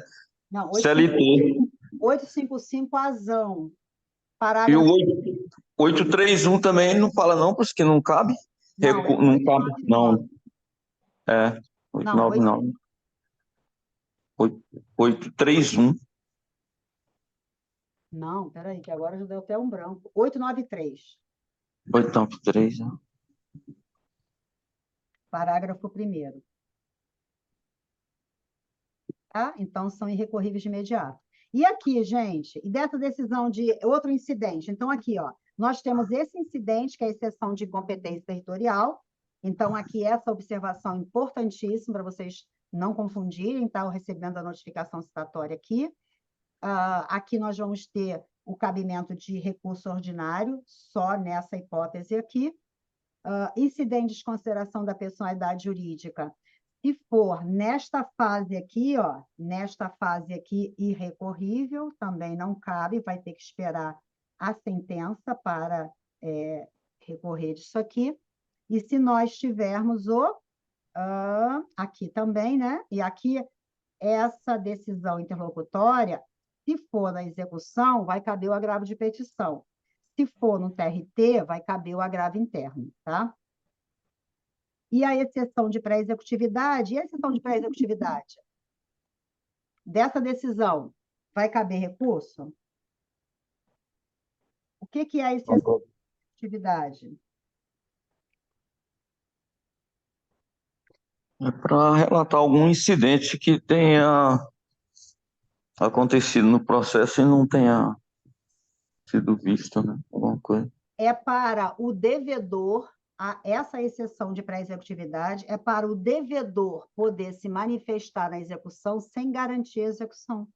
Não, CLT. 855, azão. E o Parágrafo. 831 também não fala, não, porque não cabe. Não, é Não cabe, 899. não. É, Não, 899. 831. não, peraí, que agora já deu até um branco. 893. 893. Parágrafo 1º. Tá? Então, são irrecorríveis de imediato. E aqui, gente, e dessa decisão de outro incidente? Então, aqui, ó, nós temos esse incidente, que é a exceção de incompetência territorial. Então, aqui, essa observação importantíssima para vocês não confundirem, tá? Recebendo a notificação citatória aqui. Aqui nós vamos ter o cabimento de recurso ordinário, só nessa hipótese aqui. Incidente de desconsideração da personalidade jurídica. Se for nesta fase aqui, ó, nesta fase aqui, irrecorrível, também não cabe, vai ter que esperar a sentença para recorrer disso aqui. E se nós tivermos aqui também, né? E aqui, essa decisão interlocutória, se for na execução, vai caber o agravo de petição. Se for no TRT, vai caber o agravo interno, tá? E a exceção de pré-executividade? E a exceção de pré-executividade? Dessa decisão, vai caber recurso? O que é a exceção de pré-executividade? É para relatar algum incidente que tenha acontecido no processo e não tenha sido visto, né? Alguma coisa. É para o devedor, essa exceção de pré-executividade é para o devedor poder se manifestar na execução sem garantir a execução.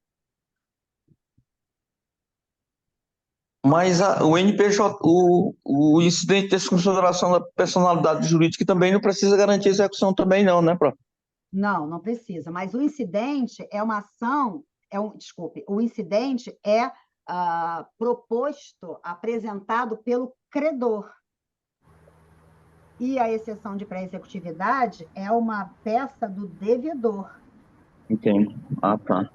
Mas o NPJ, o incidente de desconsideração da personalidade jurídica também não precisa garantir execução também não, né, prof? Não, não precisa. Mas o incidente é uma ação, desculpe, o incidente é proposto, apresentado pelo credor. E a exceção de pré-executividade é uma peça do devedor. Entendo. Ah, tá.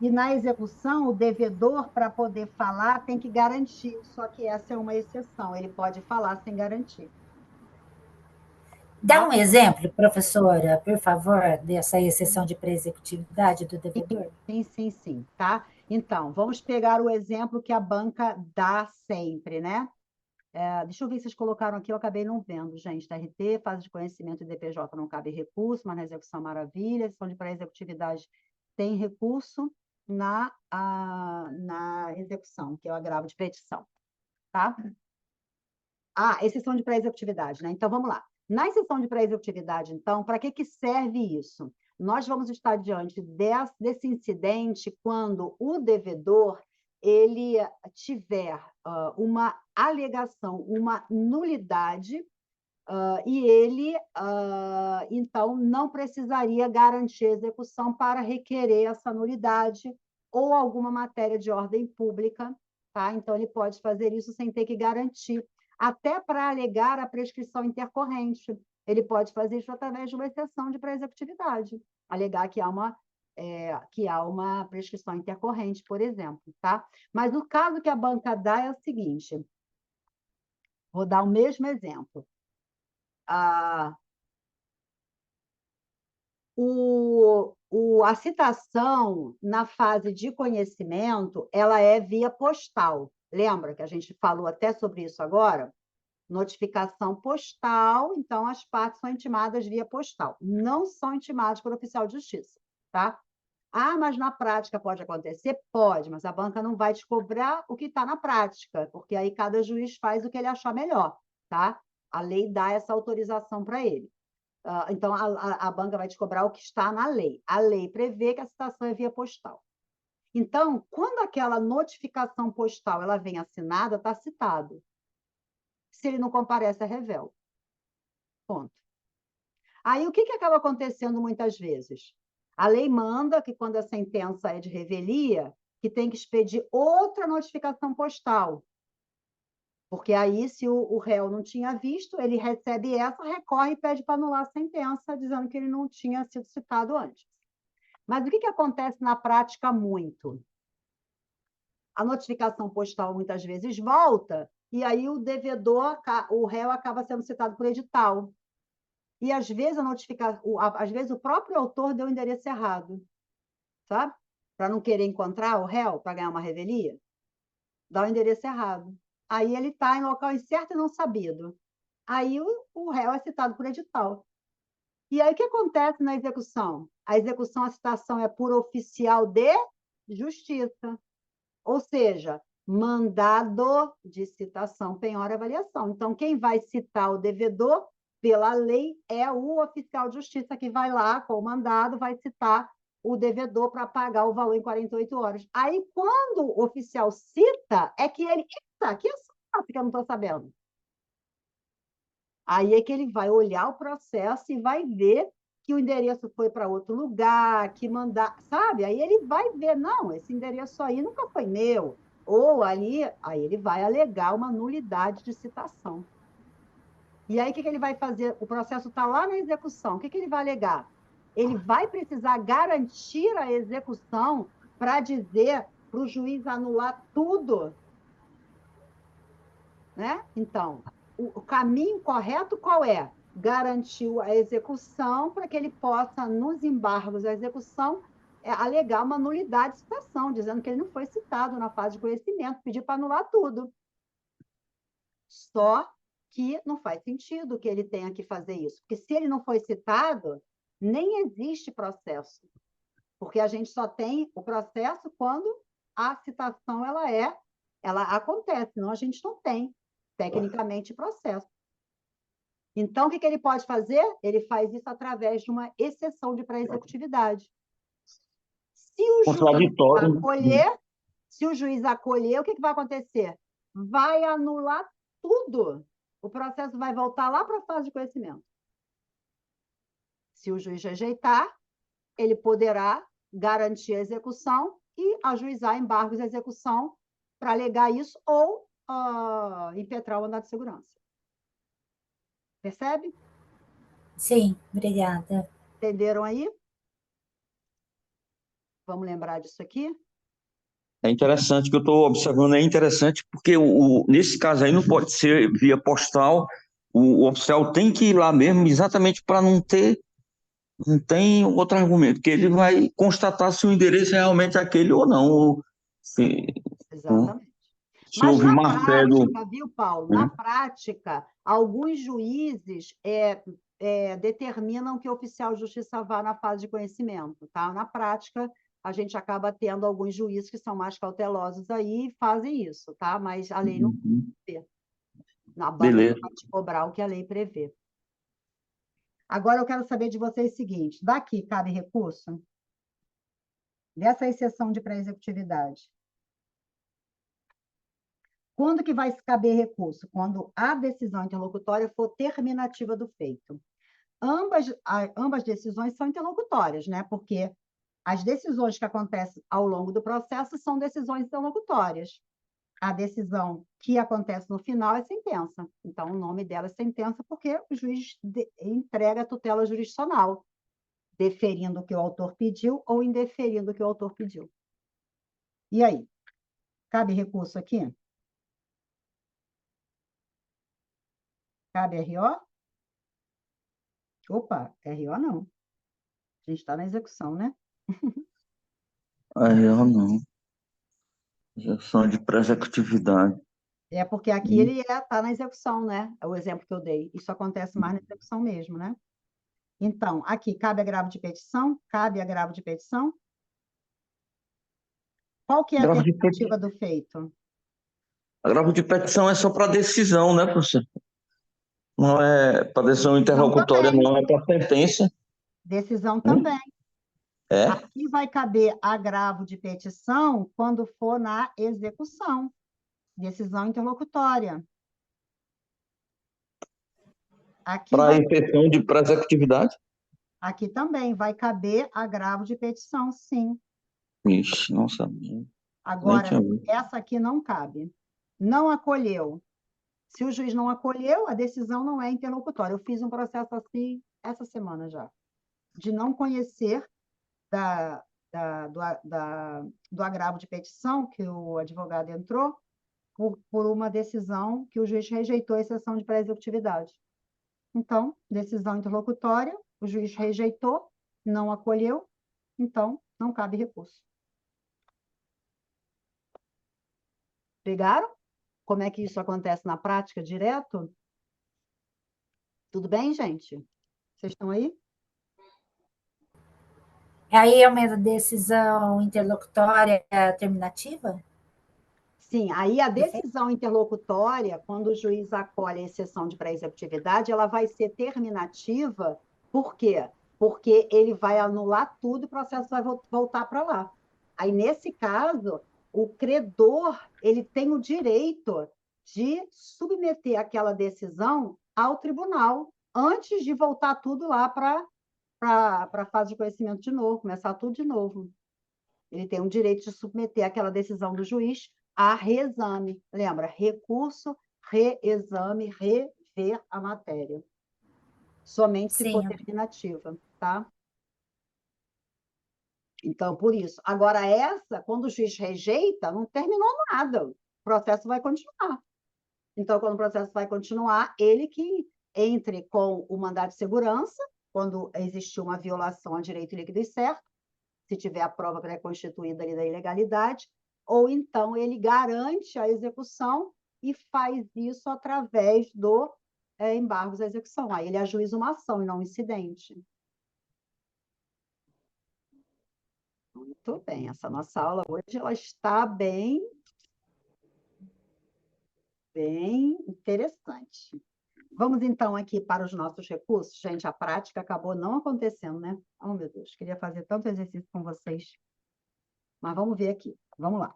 E na execução, o devedor, para poder falar, tem que garantir. Só que essa é uma exceção, ele pode falar sem garantir. Dá um exemplo, professora, por favor, dessa exceção de pré-executividade do devedor? Sim, tá? Então, vamos pegar o exemplo que a banca dá sempre, né? Deixa eu ver se vocês colocaram aqui, eu acabei não vendo, gente. TRT, fase de conhecimento e DPJ não cabe recurso, mas na execução maravilha, exceção de pré-executividade tem recurso na execução, que é o agravo de petição, tá? Exceção de pré-executividade, né? Então, vamos lá. Na exceção de pré-executividade, então, para que serve isso? Nós vamos estar diante desse incidente quando o devedor ele tiver uma alegação, uma nulidade, e ele, então, não precisaria garantir a execução para requerer essa nulidade ou alguma matéria de ordem pública, tá? Então, ele pode fazer isso sem ter que garantir, até para alegar a prescrição intercorrente. Ele pode fazer isso através de uma exceção de pré-executividade, alegar que há uma prescrição intercorrente, por exemplo, tá? Mas o caso que a banca dá é o seguinte, vou dar o mesmo exemplo. A citação, na fase de conhecimento, ela é via postal. Lembra que a gente falou até sobre isso agora? Notificação postal, então as partes são intimadas via postal. Não são intimadas por oficial de justiça, tá? Ah, mas na prática pode acontecer? Pode, mas a banca não vai te cobrar o que está na prática, porque aí cada juiz faz o que ele achar melhor, tá? A lei dá essa autorização para ele. Então, a banca vai te cobrar o que está na lei. A lei prevê que a citação é via postal. Então, quando aquela notificação postal ela vem assinada, está citado. Se ele não comparece, é revel. Ponto. Aí, o que acaba acontecendo muitas vezes? A lei manda que, quando a sentença é de revelia, que tem que expedir outra notificação postal. Porque aí, se o réu não tinha visto, ele recebe essa, recorre e pede para anular a sentença, dizendo que ele não tinha sido citado antes. Mas o que acontece na prática muito? A notificação postal muitas vezes volta, e aí o devedor, o réu acaba sendo citado por edital. E às vezes às vezes o próprio autor deu o endereço errado, sabe? Para não querer encontrar o réu para ganhar uma revelia, dá o endereço errado. Aí ele está em local incerto e não sabido. Aí o réu é citado por edital. E aí o que acontece na execução? A execução, a citação é por oficial de justiça. Ou seja, mandado de citação, penhora e avaliação. Então, quem vai citar o devedor, pela lei, é o oficial de justiça que vai lá com o mandado, vai citar o devedor para pagar o valor em 48 horas. Aí, quando o oficial cita, é que ele... Eita, que essa que eu não estou sabendo. Aí é que ele vai olhar o processo e vai ver que o endereço foi para outro lugar, que mandar, sabe? Aí ele vai ver, não, esse endereço aí nunca foi meu. Ou ali, aí ele vai alegar uma nulidade de citação. E aí o que ele vai fazer? O processo está lá na execução. O que ele vai alegar? Ele vai precisar garantir a execução para dizer para o juiz anular tudo. Né? Então, o caminho correto qual é? Garantir a execução para que ele possa, nos embargos da execução, alegar uma nulidade de citação, dizendo que ele não foi citado na fase de conhecimento, pedir para anular tudo. Só que não faz sentido que ele tenha que fazer isso, porque se ele não foi citado, nem existe processo, porque a gente só tem o processo quando a citação ela acontece, senão a gente não tem tecnicamente processo. Então, o que ele pode fazer? Ele faz isso através de uma exceção de pré-executividade. Se o juiz acolher, o que vai acontecer? Vai anular tudo. O processo vai voltar lá para a fase de conhecimento. Se o juiz rejeitar, ele poderá garantir a execução e ajuizar embargos de execução para alegar isso ou impetrar o mandado de segurança. Percebe? Sim, obrigada. Entenderam aí? Vamos lembrar disso aqui? É interessante que eu estou observando, é interessante porque nesse caso aí não pode ser via postal, o oficial tem que ir lá mesmo exatamente para não tem outro argumento, que ele vai constatar se o endereço é realmente aquele ou não, ou Exatamente. se Mas houve na má fé prática, viu, Paulo? Na prática, alguns juízes determinam que o oficial de justiça vá na fase de conhecimento, tá? Na prática, a gente acaba tendo alguns juízes que são mais cautelosos aí e fazem isso, tá? Mas a lei não prevê. Na banca Beleza. não vai te cobrar o que a lei prevê. Agora eu quero saber de vocês o seguinte: daqui cabe recurso? Dessa exceção de pré-executividade. Quando que vai se caber recurso? Quando a decisão interlocutória for terminativa do feito. Ambas decisões são interlocutórias, né? Porque as decisões que acontecem ao longo do processo são decisões interlocutórias. A decisão que acontece no final é sentença. Então, o nome dela é sentença porque o juiz entrega a tutela jurisdicional, deferindo o que o autor pediu ou indeferindo o que o autor pediu. E aí? Cabe recurso aqui? Cabe RO? Opa, RO não. A gente está na execução, né? Aí eu não. Gestão de pré-executividade. É porque aqui ele está na execução, né? É o exemplo que eu dei. Isso acontece mais na execução mesmo, né? Então, aqui, cabe agravo de petição? Cabe agravo de petição? Qual que é a Agravo de alternativa do feito? Agravo de petição é só para decisão, né, professor? Não é para decisão Decisão interlocutória, também. não é para sentença. Decisão também. É? Aqui vai caber agravo de petição quando for na execução. Decisão interlocutória. Aqui, Para vai, efeção de pré-executividade? aqui também vai caber agravo de petição, sim. Ixi, não sabia. Nem Agora, tinha visto. essa aqui não cabe. Não acolheu. Se o juiz não acolheu, a decisão não é interlocutória. Eu fiz um processo assim essa semana já, de não conhecer do agravo de petição que o advogado entrou por uma decisão que o juiz rejeitou a exceção de pré-executividade. Então, decisão interlocutória, o juiz rejeitou, não acolheu, então não cabe recurso. Pegaram? Como é que isso acontece na prática, direto? Tudo bem, gente? Vocês estão aí? Aí é uma decisão interlocutória terminativa? Sim, aí a decisão interlocutória, quando o juiz acolhe a exceção de pré-executividade, ela vai ser terminativa, por quê? Porque ele vai anular tudo e o processo vai voltar para lá. Aí, nesse caso, o credor ele tem o direito de submeter aquela decisão ao tribunal, antes de voltar tudo lá para a fase de conhecimento de novo, começar tudo de novo. Ele tem o direito de submeter aquela decisão do juiz a reexame. Lembra? Recurso, reexame, rever a matéria. Somente se for Sim. terminativa, tá? Então, por isso. Agora, essa, quando o juiz rejeita, não terminou nada. O processo vai continuar. Então, quando o processo vai continuar, ele que entre com o mandado de segurança, quando existir uma violação a direito líquido e certo, se tiver a prova pré-constituída ali da ilegalidade, ou então ele garante a execução e faz isso através do embargos à execução. Aí ele ajuiza uma ação e não um incidente. Muito bem, essa nossa aula hoje ela está bem interessante. Vamos então aqui para os nossos recursos. Gente, a prática acabou não acontecendo, né? Oh, meu Deus, queria fazer tanto exercício com vocês. Mas vamos ver aqui. Vamos lá.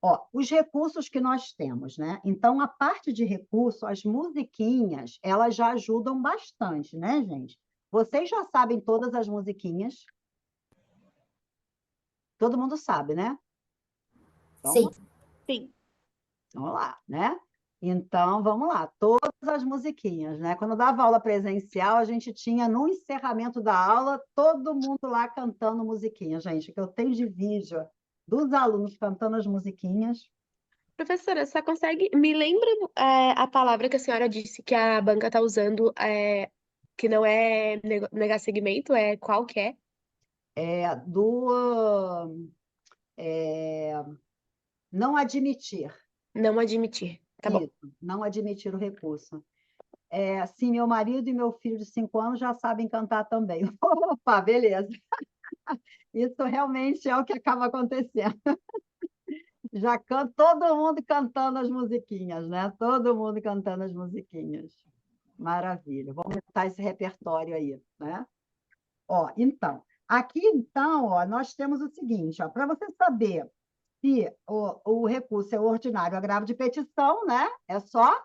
Ó, os recursos que nós temos, né? Então, a parte de recurso, as musiquinhas, elas já ajudam bastante, né, gente? Vocês já sabem todas as musiquinhas? Todo mundo sabe, né? Sim. Sim. Vamos lá, né? Então, vamos lá, todas as musiquinhas, né? Quando eu dava aula presencial, a gente tinha, no encerramento da aula, todo mundo lá cantando musiquinha, gente, que eu tenho de vídeo dos alunos cantando as musiquinhas. Professora, você consegue... Me lembra a palavra que a senhora disse que a banca está usando, que não é negar segmento, é qual que é? Não admitir. Não admitir. Tá bom. Isso, não admitir o recurso. Sim, meu marido e meu filho de 5 anos já sabem cantar também. Opa, beleza. Isso realmente é o que acaba acontecendo. Já canta todo mundo cantando as musiquinhas, né? Todo mundo cantando as musiquinhas. Maravilha. Vamos aumentar esse repertório aí, né? Ó, então, aqui então, ó, nós temos o seguinte, ó, para você saber se o recurso é ordinário, agravo de petição, né? É só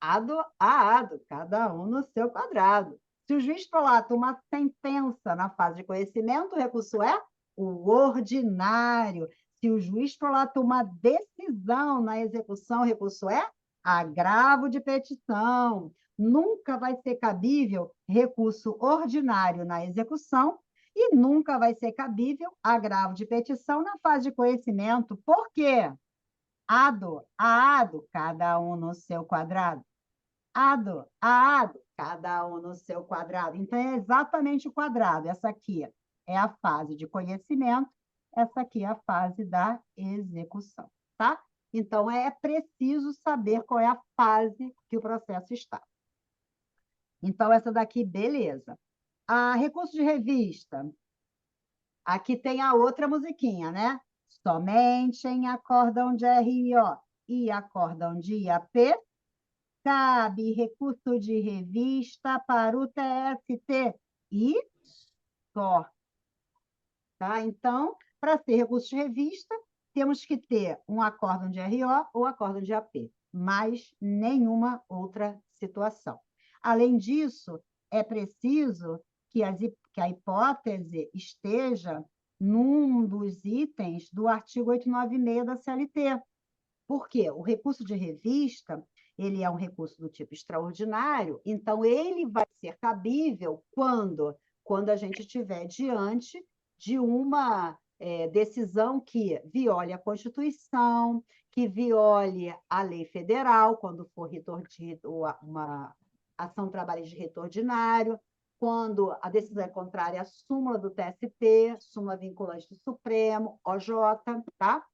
ado a ado, cada um no seu quadrado. Se o juiz prolata uma sentença na fase de conhecimento, o recurso é o ordinário. Se o juiz prolata uma decisão na execução, o recurso é agravo de petição. Nunca vai ser cabível recurso ordinário na execução e nunca vai ser cabível agravo de petição na fase de conhecimento. Por quê? Ado a ado, cada um no seu quadrado. Ado a ado, cada um no seu quadrado. Então, é exatamente o quadrado. Essa aqui é a fase de conhecimento, essa aqui é a fase da execução, tá? Então, é preciso saber qual é a fase que o processo está. Então, essa daqui, beleza. A recurso de revista, aqui tem a outra musiquinha, né? Somente em acórdão de RIO e acórdão de IAP, cabe recurso de revista para o TST e só. Tá? Então, para ser recurso de revista, temos que ter um acórdão de RO ou acórdão de AP, mais nenhuma outra situação. Além disso, é preciso que a hipótese esteja num dos itens do artigo 896 da CLT. Por quê? O recurso de revista, ele é um recurso do tipo extraordinário, então ele vai ser cabível quando a gente estiver diante de uma decisão que viole a Constituição, que viole a lei federal, quando for uma ação trabalhista de rito ordinário, quando a decisão é contrária à súmula do TST, súmula vinculante do Supremo, OJ, tá?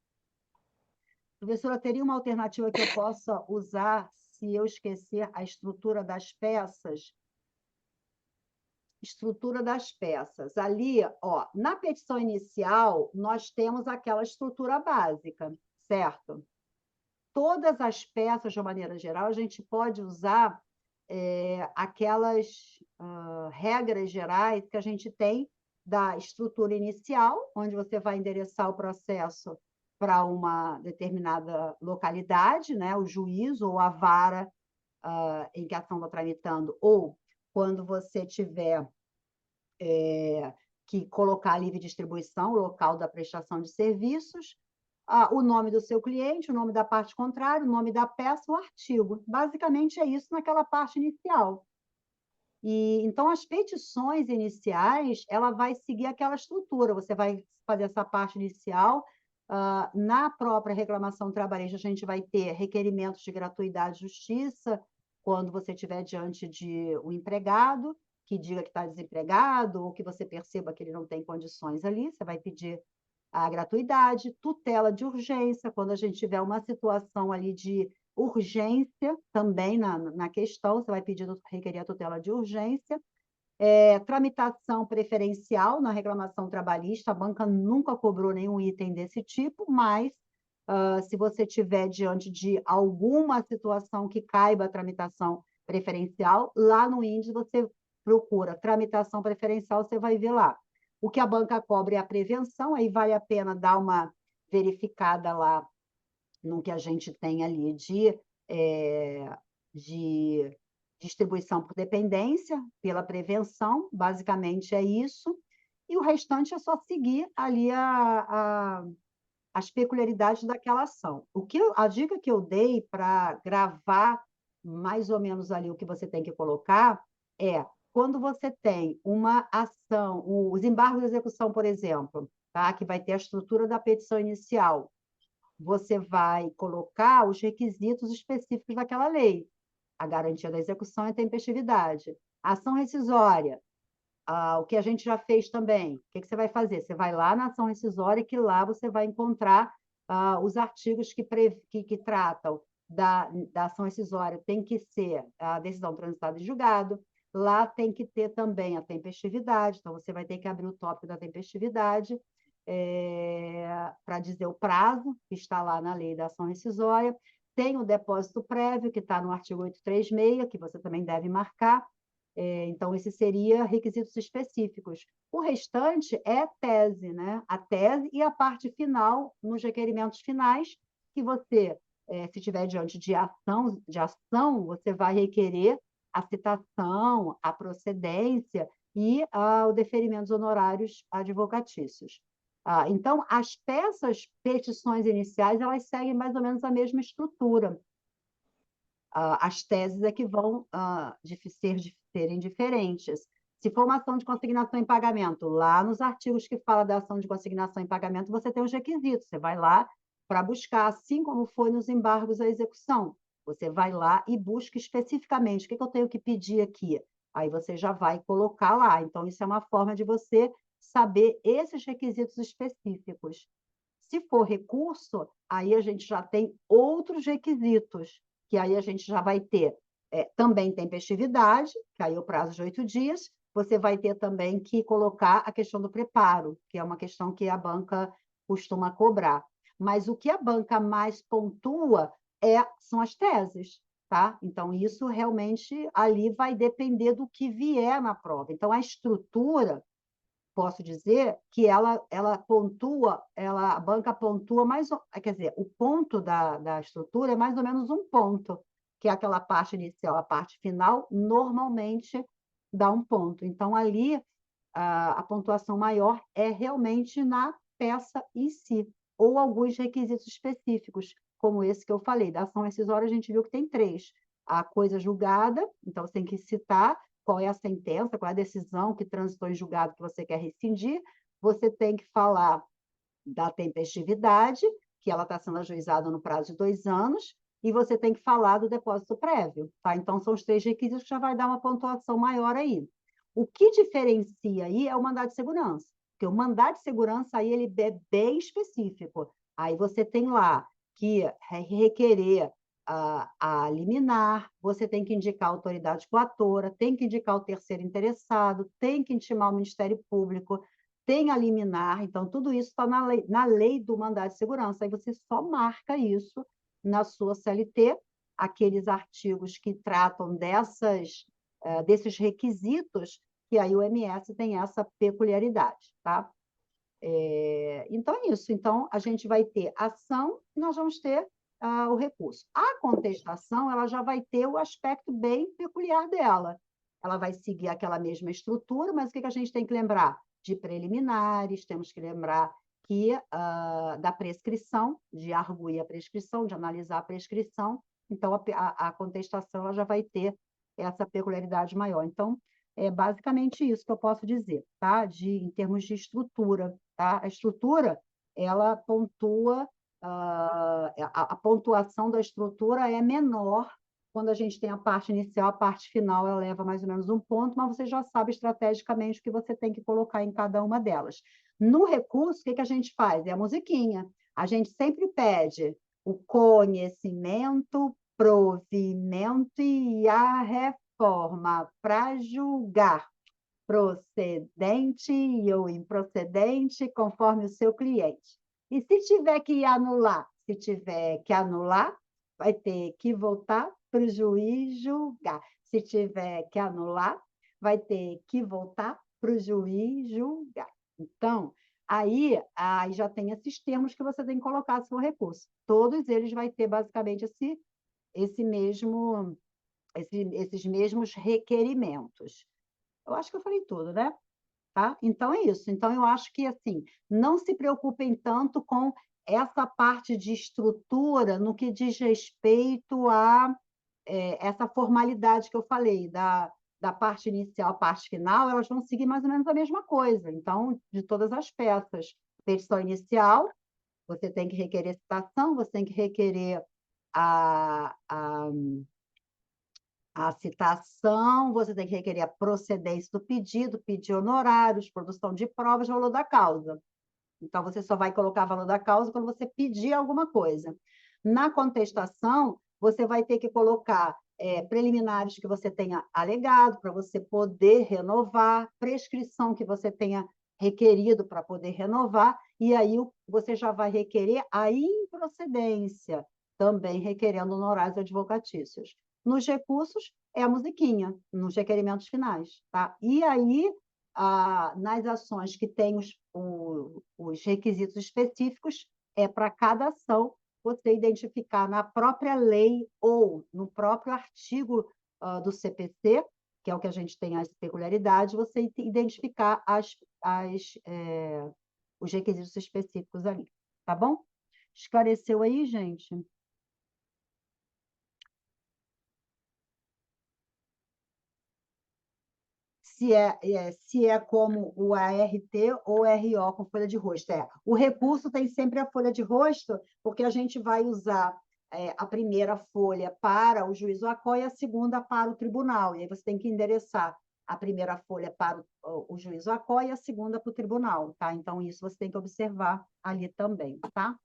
Professora, teria uma alternativa que eu possa usar se eu esquecer a estrutura das peças? Estrutura das peças. Ali, ó, na petição inicial, nós temos aquela estrutura básica, certo? Todas as peças, de uma maneira geral, a gente pode usar aquelas regras gerais que a gente tem da estrutura inicial, onde você vai endereçar o processo para uma determinada localidade, né? O juízo ou a vara em que a ação está tramitando, ou quando você tiver que colocar livre distribuição, o local da prestação de serviços, o nome do seu cliente, o nome da parte contrária, o nome da peça, o artigo. Basicamente é isso naquela parte inicial. Então, as petições iniciais, ela vai seguir aquela estrutura. Você vai fazer essa parte inicial. Na própria reclamação trabalhista, a gente vai ter requerimentos de gratuidade e justiça, quando você estiver diante de um empregado, que diga que está desempregado, ou que você perceba que ele não tem condições ali, você vai pedir a gratuidade, tutela de urgência, quando a gente tiver uma situação ali de urgência, também na questão, você vai requerer a tutela de urgência, tramitação preferencial na reclamação trabalhista, a banca nunca cobrou nenhum item desse tipo, mas se você tiver diante de alguma situação que caiba a tramitação preferencial, lá no índice você procura tramitação preferencial, você vai ver lá. O que a banca cobra é a prevenção, aí vale a pena dar uma verificada lá no que a gente tem ali de distribuição por dependência, pela prevenção, basicamente é isso, e o restante é só seguir ali as peculiaridades daquela ação. A dica que eu dei para gravar mais ou menos ali o que você tem que colocar é, quando você tem uma ação, os embargos de execução, por exemplo, tá? Que vai ter a estrutura da petição inicial, você vai colocar os requisitos específicos daquela lei, a garantia da execução e a tempestividade. A ação rescisória, o que a gente já fez também, o que você vai fazer? Você vai lá na ação rescisória, que lá você vai encontrar os artigos que tratam da ação rescisória, tem que ser a decisão transitada em julgado, lá tem que ter também a tempestividade, então você vai ter que abrir o tópico da tempestividade para dizer o prazo, que está lá na lei da ação rescisória, tem o depósito prévio, que está no artigo 836, que você também deve marcar, então, esse seria requisitos específicos. O restante é tese, né? A tese e a parte final, nos requerimentos finais, que você, se estiver diante de ação, você vai requerer a citação, a procedência e o deferimento dos honorários advocatícios. Então, as petições iniciais, elas seguem mais ou menos a mesma estrutura. As teses é que vão serem diferentes. Se for uma ação de consignação em pagamento, lá nos artigos que fala da ação de consignação em pagamento, você tem os requisitos, você vai lá para buscar, assim como foi nos embargos à execução. Você vai lá e busca especificamente o que eu tenho que pedir aqui. Aí você já vai colocar lá. Então, isso é uma forma de você saber esses requisitos específicos. Se for recurso, aí a gente já tem outros requisitos, que aí a gente já vai ter também tempestividade, que aí é o prazo de 8 dias, você vai ter também que colocar a questão do preparo, que é uma questão que a banca costuma cobrar. Mas o que a banca mais pontua são as teses, tá? Então, isso realmente ali vai depender do que vier na prova. Então, a estrutura, posso dizer que ela pontua, a banca pontua mais, quer dizer, o ponto da estrutura é mais ou menos um ponto, que é aquela parte inicial, a parte final, normalmente dá um ponto. Então, ali, a pontuação maior é realmente na peça em si, ou alguns requisitos específicos, como esse que eu falei. Da ação rescisória, a gente viu que tem 3. A coisa julgada, então você tem que citar qual é a sentença, qual é a decisão que transitou em julgado que você quer rescindir. Você tem que falar da tempestividade, que ela está sendo ajuizada no prazo de 2 anos, e você tem que falar do depósito prévio, tá? Então, são os 3 requisitos que já vai dar uma pontuação maior aí. O que diferencia aí é o mandado de segurança, porque o mandado de segurança aí ele é bem específico. Aí você tem lá que requerer a liminar, você tem que indicar a autoridade coatora, tem que indicar o terceiro interessado, tem que intimar o Ministério Público, tem a liminar, então tudo isso está na lei do mandado de segurança, aí você só marca isso na sua CLT, aqueles artigos que tratam desses requisitos, que aí o MS tem essa peculiaridade, tá? Então, é isso. Então, a gente vai ter ação e nós vamos ter o recurso. A contestação, ela já vai ter o aspecto bem peculiar dela. Ela vai seguir aquela mesma estrutura, mas o que a gente tem que lembrar? De preliminares, temos que lembrar da prescrição, de arguir a prescrição, de analisar a prescrição. Então, a contestação ela já vai ter essa peculiaridade maior. Então, é basicamente isso que eu posso dizer, tá? Em termos de estrutura, tá? A estrutura, ela pontua, a pontuação da estrutura é menor quando a gente tem a parte inicial, a parte final, ela leva mais ou menos um ponto, mas você já sabe estrategicamente o que você tem que colocar em cada uma delas. No recurso, o que a gente faz? É a musiquinha. A gente sempre pede o conhecimento, provimento e a reforma para julgar procedente ou improcedente, conforme o seu cliente. E se tiver que anular, vai ter que voltar para o juiz julgar. Se tiver que anular, vai ter que voltar para o juiz julgar. Então, aí já tem esses termos que você tem que colocar no seu recurso. Todos eles vai ter basicamente esses mesmos requerimentos. Eu acho que eu falei tudo, né? Tá? Então, é isso. Então, eu acho que, assim, não se preocupem tanto com essa parte de estrutura no que diz respeito a essa formalidade que eu falei, da parte inicial à parte final, elas vão seguir mais ou menos a mesma coisa. Então, de todas as peças. Petição inicial, você tem que requerer citação, você tem que requerer a citação, você tem que requerer a procedência do pedido, pedir honorários, produção de provas, valor da causa. Então, você só vai colocar valor da causa quando você pedir alguma coisa. Na contestação, você vai ter que colocar preliminares que você tenha alegado para você poder renovar, prescrição que você tenha requerido para poder renovar, e aí você já vai requerer a improcedência, também requerendo honorários advocatícios. Nos recursos, é a musiquinha, nos requerimentos finais. Tá? E aí, nas ações que têm os requisitos específicos, para cada ação você identificar na própria lei ou no próprio artigo do CPC, que é o que a gente tem as peculiaridades, você identificar os requisitos específicos ali. Tá bom? Esclareceu aí, gente? Se é como o ART ou RO com folha de rosto. O recurso tem sempre a folha de rosto, porque a gente vai usar a primeira folha para o juiz ou ACOI e a segunda para o tribunal. E aí você tem que endereçar a primeira folha para o juiz ou ACOI e a segunda para o tribunal, tá? Então, isso você tem que observar ali também, tá?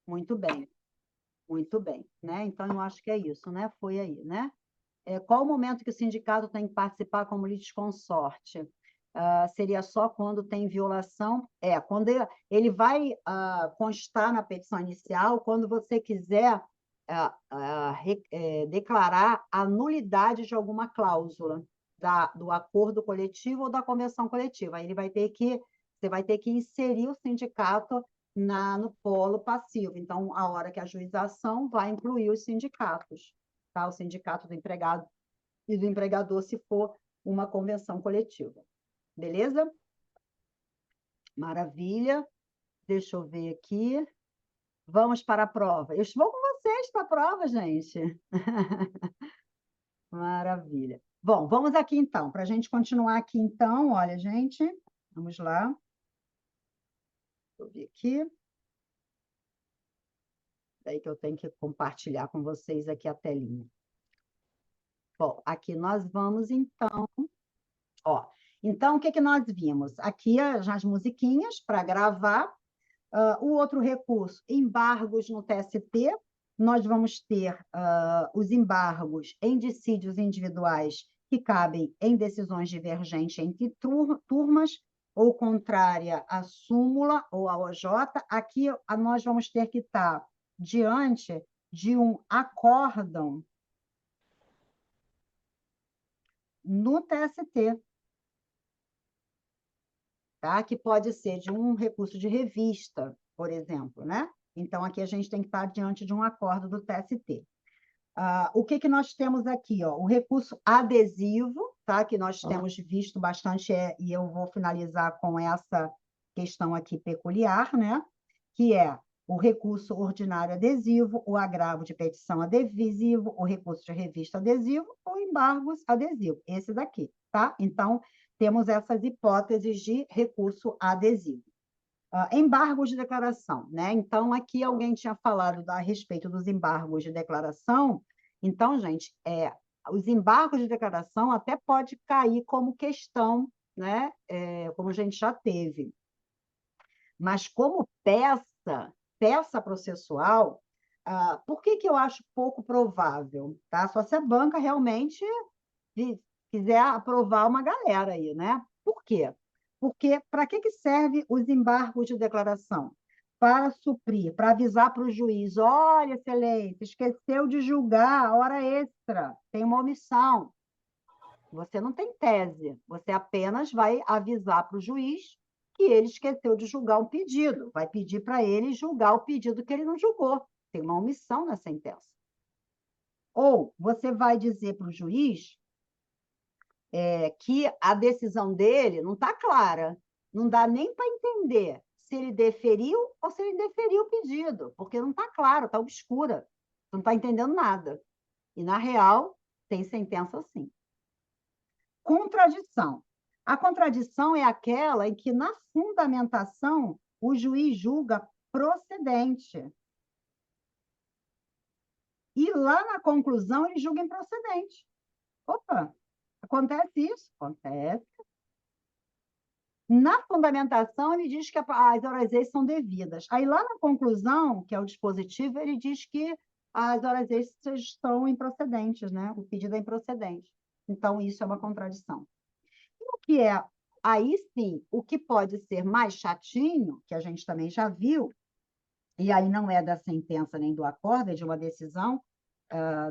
Muito bem, né? Então, eu acho que é isso, né? Foi aí, né? Qual o momento que o sindicato tem que participar como litisconsorte? Seria só quando tem violação? Quando ele vai constar na petição inicial, quando você quiser declarar a nulidade de alguma cláusula do acordo coletivo ou da convenção coletiva. Aí você vai ter que inserir o sindicato no polo passivo. Então, a hora que a ajuização vai incluir os sindicatos, tá? O sindicato do empregado e do empregador, se for uma convenção coletiva. Beleza? Maravilha. Deixa eu ver aqui. Vamos para a prova. Eu vou com vocês para a prova, gente. Maravilha. Bom, vamos aqui então. Para a gente continuar aqui então, olha, gente, vamos lá. Deixa eu ver aqui. Daí que eu tenho que compartilhar com vocês aqui a telinha. Bom, aqui nós vamos então. Ó, então, o que que nós vimos? Aqui já as musiquinhas para gravar. O outro recurso, embargos no TST. Nós vamos ter os embargos em dissídios individuais que cabem em decisões divergentes entre turmas ou contrária à súmula ou à OJ. Aqui nós vamos ter que estar diante de um acórdão no TST, tá? Que pode ser de um recurso de revista, por exemplo, né? Então, aqui a gente tem que estar diante de um acordo do TST. O que que nós temos aqui? Ó? O recurso adesivo, tá? Que nós temos visto bastante, e eu vou finalizar com essa questão aqui peculiar, né? Que é o recurso ordinário adesivo, o agravo de petição adesivo, o recurso de revista adesivo ou embargos adesivo. Esse daqui, tá? Então, temos essas hipóteses de recurso adesivo. Embargos de declaração, né? Então, aqui alguém tinha falado a respeito dos embargos de declaração. Então, gente, os embargos de declaração até pode cair como questão, né? Como a gente já teve. Mas como peça processual, por que que eu acho pouco provável? Tá? Só se a banca realmente quiser aprovar uma galera aí, né? Por quê? Porque para que serve os embargos de declaração? Para suprir, para avisar para o juiz, olha, excelência, esqueceu de julgar a hora extra, tem uma omissão. Você não tem tese, você apenas vai avisar para o juiz que ele esqueceu de julgar um pedido, vai pedir para ele julgar o pedido que ele não julgou, tem uma omissão na sentença. Ou você vai dizer para o juiz que a decisão dele não está clara, não dá nem para entender se ele deferiu ou se ele deferiu o pedido, porque não está claro, está obscura, não está entendendo nada. E, na real, tem sentença assim. Contradição. A contradição é aquela em que, na fundamentação, o juiz julga procedente. E lá na conclusão, ele julga improcedente. Opa! Acontece isso? Acontece. Na fundamentação, ele diz que as horas extras são devidas. Aí, lá na conclusão, que é o dispositivo, ele diz que as horas extras estão improcedentes, né? O pedido é improcedente. Então, isso é uma contradição. E o que é, aí sim, o que pode ser mais chatinho, que a gente também já viu, e aí não é da sentença nem do acordo, é de uma decisão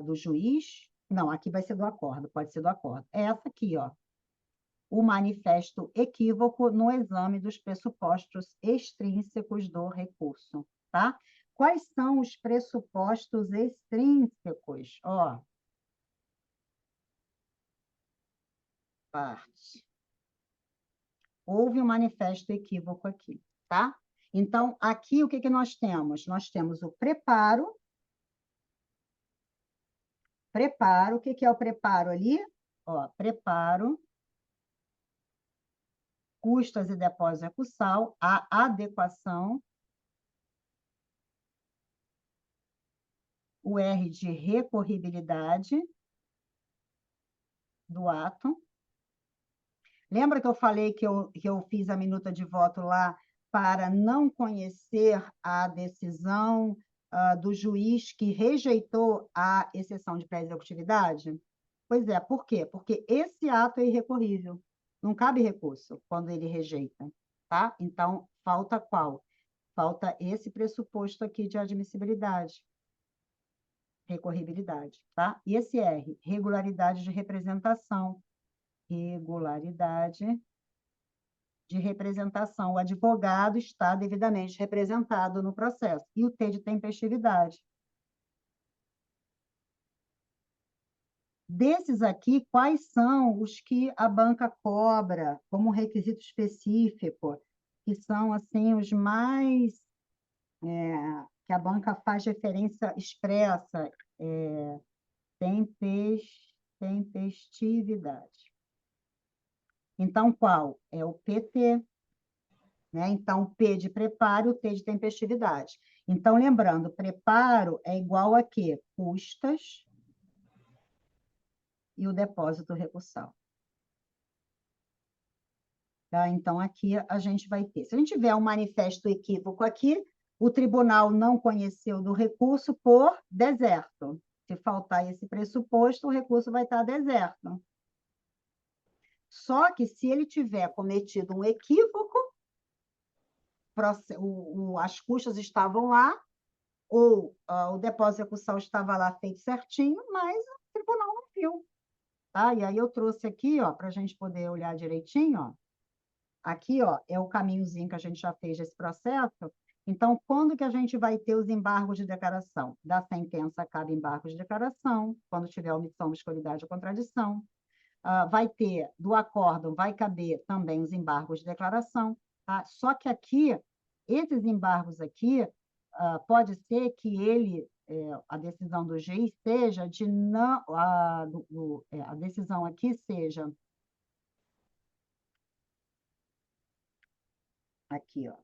do juiz. Não, aqui vai ser do acordo, pode ser do acordo. É essa aqui, ó. O manifesto equívoco no exame dos pressupostos extrínsecos do recurso, tá? Quais são os pressupostos extrínsecos? Ó, parte. Houve um manifesto equívoco aqui, tá? Então, aqui o que que nós temos? Nós temos o preparo. Preparo, o que que é o preparo ali? Ó, preparo custas e depósito recursal, a adequação, o R de recorribilidade do ato. Lembra que eu falei que eu fiz a minuta de voto lá para não conhecer a decisão do juiz que rejeitou a exceção de pré-executividade? Pois é, por quê? Porque esse ato é irrecorrível. Não cabe recurso quando ele rejeita, tá? Então, falta qual? Falta esse pressuposto aqui de admissibilidade, recorribilidade, tá? E esse R, regularidade de representação. Regularidade de representação. O advogado está devidamente representado no processo. E o T de tempestividade. Desses aqui, quais são os que a banca cobra como requisito específico, que são, assim, os mais... que a banca faz referência expressa, tempestividade. Então, qual? É o PT, né? Então, P de preparo, T de tempestividade. Então, lembrando, preparo é igual a quê? Custas e o depósito recursal. Tá? Então, aqui a gente vai ter. Se a gente tiver um manifesto equívoco aqui, o tribunal não conheceu do recurso por deserto. Se faltar esse pressuposto, o recurso vai estar deserto. Só que se ele tiver cometido um equívoco, as custas estavam lá, ou o depósito recursal estava lá feito certinho, mas o tribunal não viu. Tá? E aí eu trouxe aqui, para a gente poder olhar direitinho, ó. Aqui, é o caminhozinho que a gente já fez desse processo. Então, quando que a gente vai ter os embargos de declaração? Da sentença cabe embargo de declaração, quando tiver omissão, obscuridade ou contradição. Vai ter, do acórdão, vai caber também os embargos de declaração. Tá? Só que aqui, esses embargos aqui, pode ser que a decisão do juiz seja de não... a decisão aqui seja... Aqui, ó.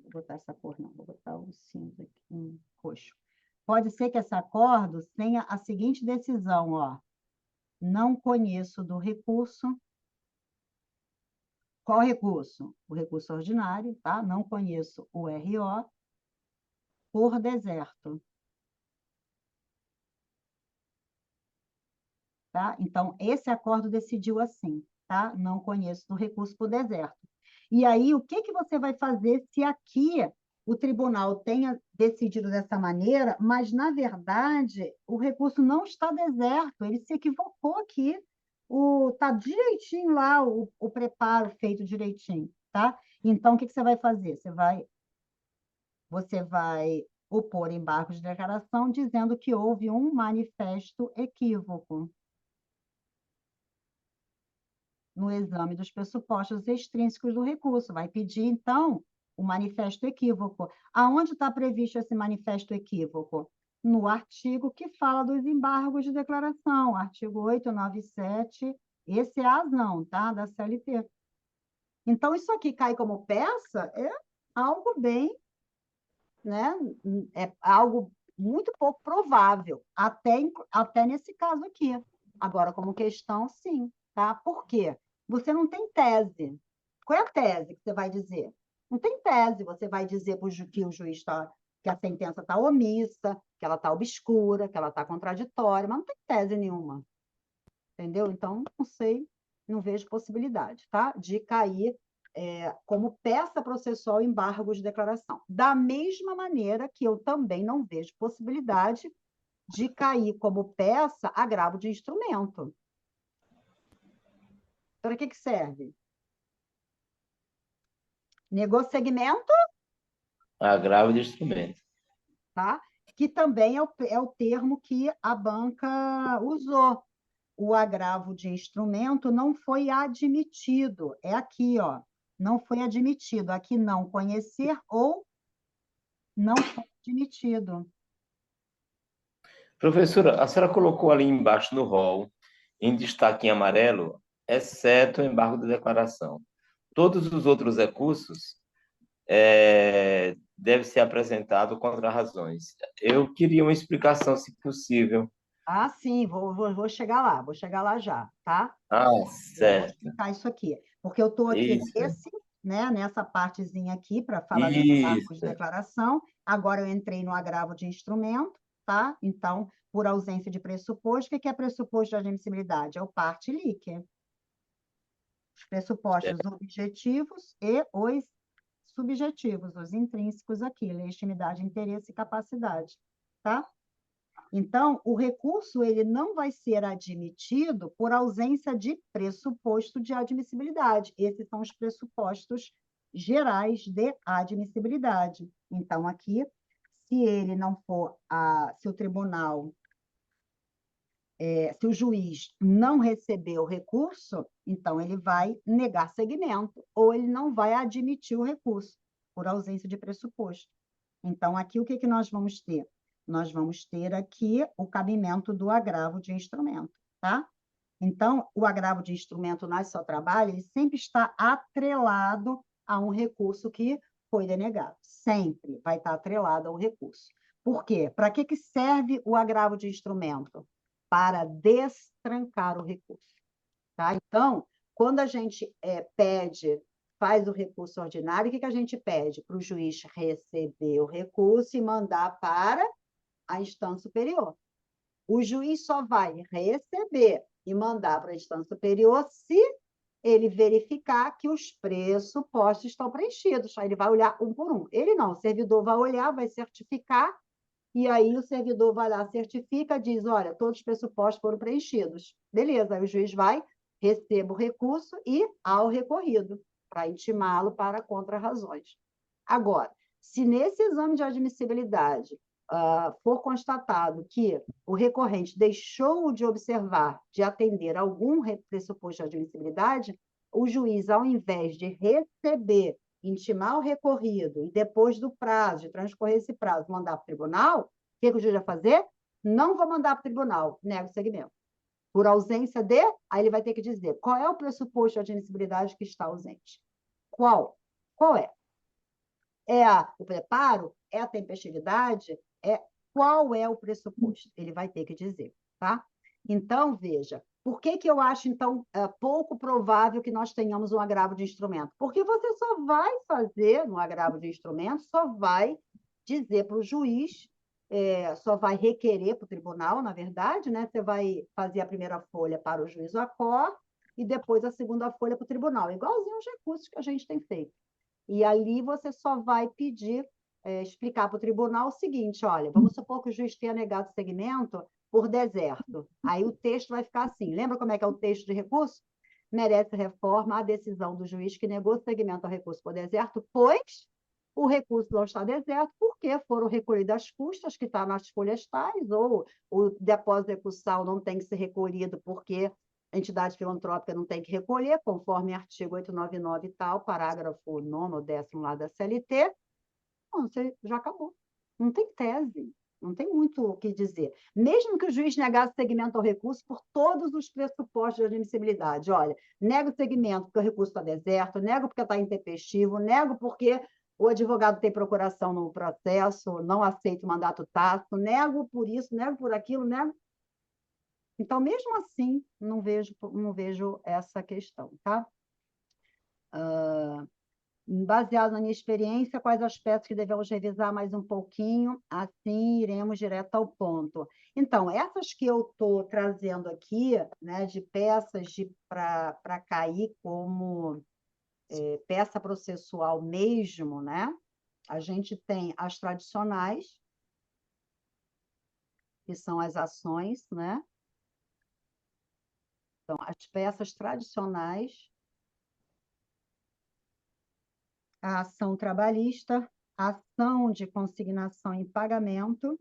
Vou botar essa cor, não. Vou botar o cinza aqui, roxo. Pode ser que esse acordo tenha a seguinte decisão, ó. Não conheço do recurso. Qual recurso? O recurso ordinário, tá? Não conheço o RO por deserto. Tá? Então, esse acordo decidiu assim, tá? Não conheço do recurso por deserto. E aí, o que você vai fazer se aqui o tribunal tenha decidido dessa maneira, mas, na verdade, o recurso não está deserto, ele se equivocou aqui, está direitinho lá o preparo feito direitinho, tá? Então, o que você vai fazer? Você vai opor embargo de declaração dizendo que houve um manifesto equívoco no exame dos pressupostos extrínsecos do recurso. Vai pedir, então, o manifesto equívoco. Aonde está previsto esse manifesto equívoco? No artigo que fala dos embargos de declaração, artigo 897, esse é a razão, tá? Da CLT. Então, isso aqui cai como peça, é algo bem, né? É algo muito pouco provável, até nesse caso aqui. Agora, como questão, sim, tá? Por quê? Você não tem tese. Qual é a tese que você vai dizer? Não tem tese. Você vai dizer que o juiz que a sentença está omissa, que ela está obscura, que ela está contraditória, mas não tem tese nenhuma. Entendeu? Então, não sei, não vejo possibilidade, tá? De cair como peça processual embargo de declaração. Da mesma maneira que eu também não vejo possibilidade de cair como peça agravo de instrumento. Para que serve? Negossegmento, Agravo de instrumento. tá? Que também é o termo que a banca usou. O agravo de instrumento não foi admitido. É aqui, ó. Não foi admitido. Aqui, não conhecer ou não foi admitido. Professora, a senhora colocou ali embaixo no rol, em destaque em amarelo, exceto o embargo da declaração. Todos os outros recursos devem ser apresentados contra razões. Eu queria uma explicação, se possível. Ah, sim, vou chegar lá já, tá? Ah, Vou certo. explicar isso aqui. Porque eu estou aqui Isso. nessa partezinha aqui para falar do embargo de Isso. declaração. Agora eu entrei no agravo de instrumento, tá? Então, por ausência de pressuposto, o que é pressuposto de admissibilidade? É o parte líquida. Os pressupostos objetivos e os subjetivos, os intrínsecos aqui, legitimidade, interesse e capacidade, tá? Então, o recurso ele não vai ser admitido por ausência de pressuposto de admissibilidade. Esses são os pressupostos gerais de admissibilidade. Então, aqui, se ele não for, se o tribunal, se o juiz não receber o recurso, então ele vai negar seguimento, ou ele não vai admitir o recurso, por ausência de pressuposto. Então, aqui, o que nós vamos ter? Nós vamos ter aqui o cabimento do agravo de instrumento, tá? Então, o agravo de instrumento na seu trabalho, ele sempre está atrelado a um recurso que foi denegado. Sempre vai estar atrelado ao recurso. Por quê? Para que serve o agravo de instrumento? Para destrancar o recurso, tá? Então, quando a gente faz o recurso ordinário, o que a gente pede? Para o juiz receber o recurso e mandar para a instância superior. O juiz só vai receber e mandar para a instância superior se ele verificar que os pressupostos estão preenchidos. Aí ele vai olhar um por um. Ele não, o servidor vai olhar, vai certificar, e aí o servidor vai lá, certifica, diz, olha, todos os pressupostos foram preenchidos. Beleza, aí o juiz vai, recebe o recurso e ao recorrido, para intimá-lo para contra-razões. Agora, se nesse exame de admissibilidade for constatado que o recorrente deixou de observar, de atender algum pressuposto de admissibilidade, o juiz, ao invés de receber, intimar o recorrido e depois do prazo, de transcorrer esse prazo, mandar para o tribunal, o que o juiz vai fazer? Não vou mandar para o tribunal, nego o segmento. Por ausência de, aí ele vai ter que dizer qual é o pressuposto de admissibilidade que está ausente. Qual? Qual é? É o preparo? É a tempestividade? Qual é o pressuposto? Ele vai ter que dizer, tá? Então, veja, por que eu acho, então, pouco provável que nós tenhamos um agravo de instrumento? Porque você só vai fazer, no agravo de instrumento, só vai dizer para o juiz, só vai requerer para o tribunal, na verdade, né? Você vai fazer a primeira folha para o juiz acor e depois a segunda folha para o tribunal, igualzinho os recursos que a gente tem feito. E ali você só vai pedir, explicar para o tribunal o seguinte, olha, vamos supor que o juiz tenha negado o segmento por deserto. Aí o texto vai ficar assim, lembra como é que é o texto de recurso? Merece reforma a decisão do juiz que negou o segmento ao recurso por deserto, pois o recurso não está deserto porque foram recolhidas as custas que está nas folhas tais, ou o depósito recursal não tem que ser recolhido porque a entidade filantrópica não tem que recolher, conforme artigo 899 e tal, parágrafo 9º ou 10º lá da CLT, não, você já acabou. Não tem tese, não tem muito o que dizer. Mesmo que o juiz negasse segmento ao recurso por todos os pressupostos de admissibilidade. Olha, nego o segmento porque o recurso está deserto, nego porque está intempestivo, nego porque o advogado tem procuração no processo, não aceita o mandato tácito, nego por isso, nego por aquilo, nego. Então, mesmo assim, não vejo essa questão, tá? Baseado na minha experiência, quais aspectos que devemos revisar mais um pouquinho? Assim, iremos direto ao ponto. Então, essas que eu estou trazendo aqui, né, de peças para cair como peça processual mesmo, né? A gente tem as tradicionais, que são as ações, né? Então, as peças tradicionais, a ação trabalhista, a ação de consignação em pagamento.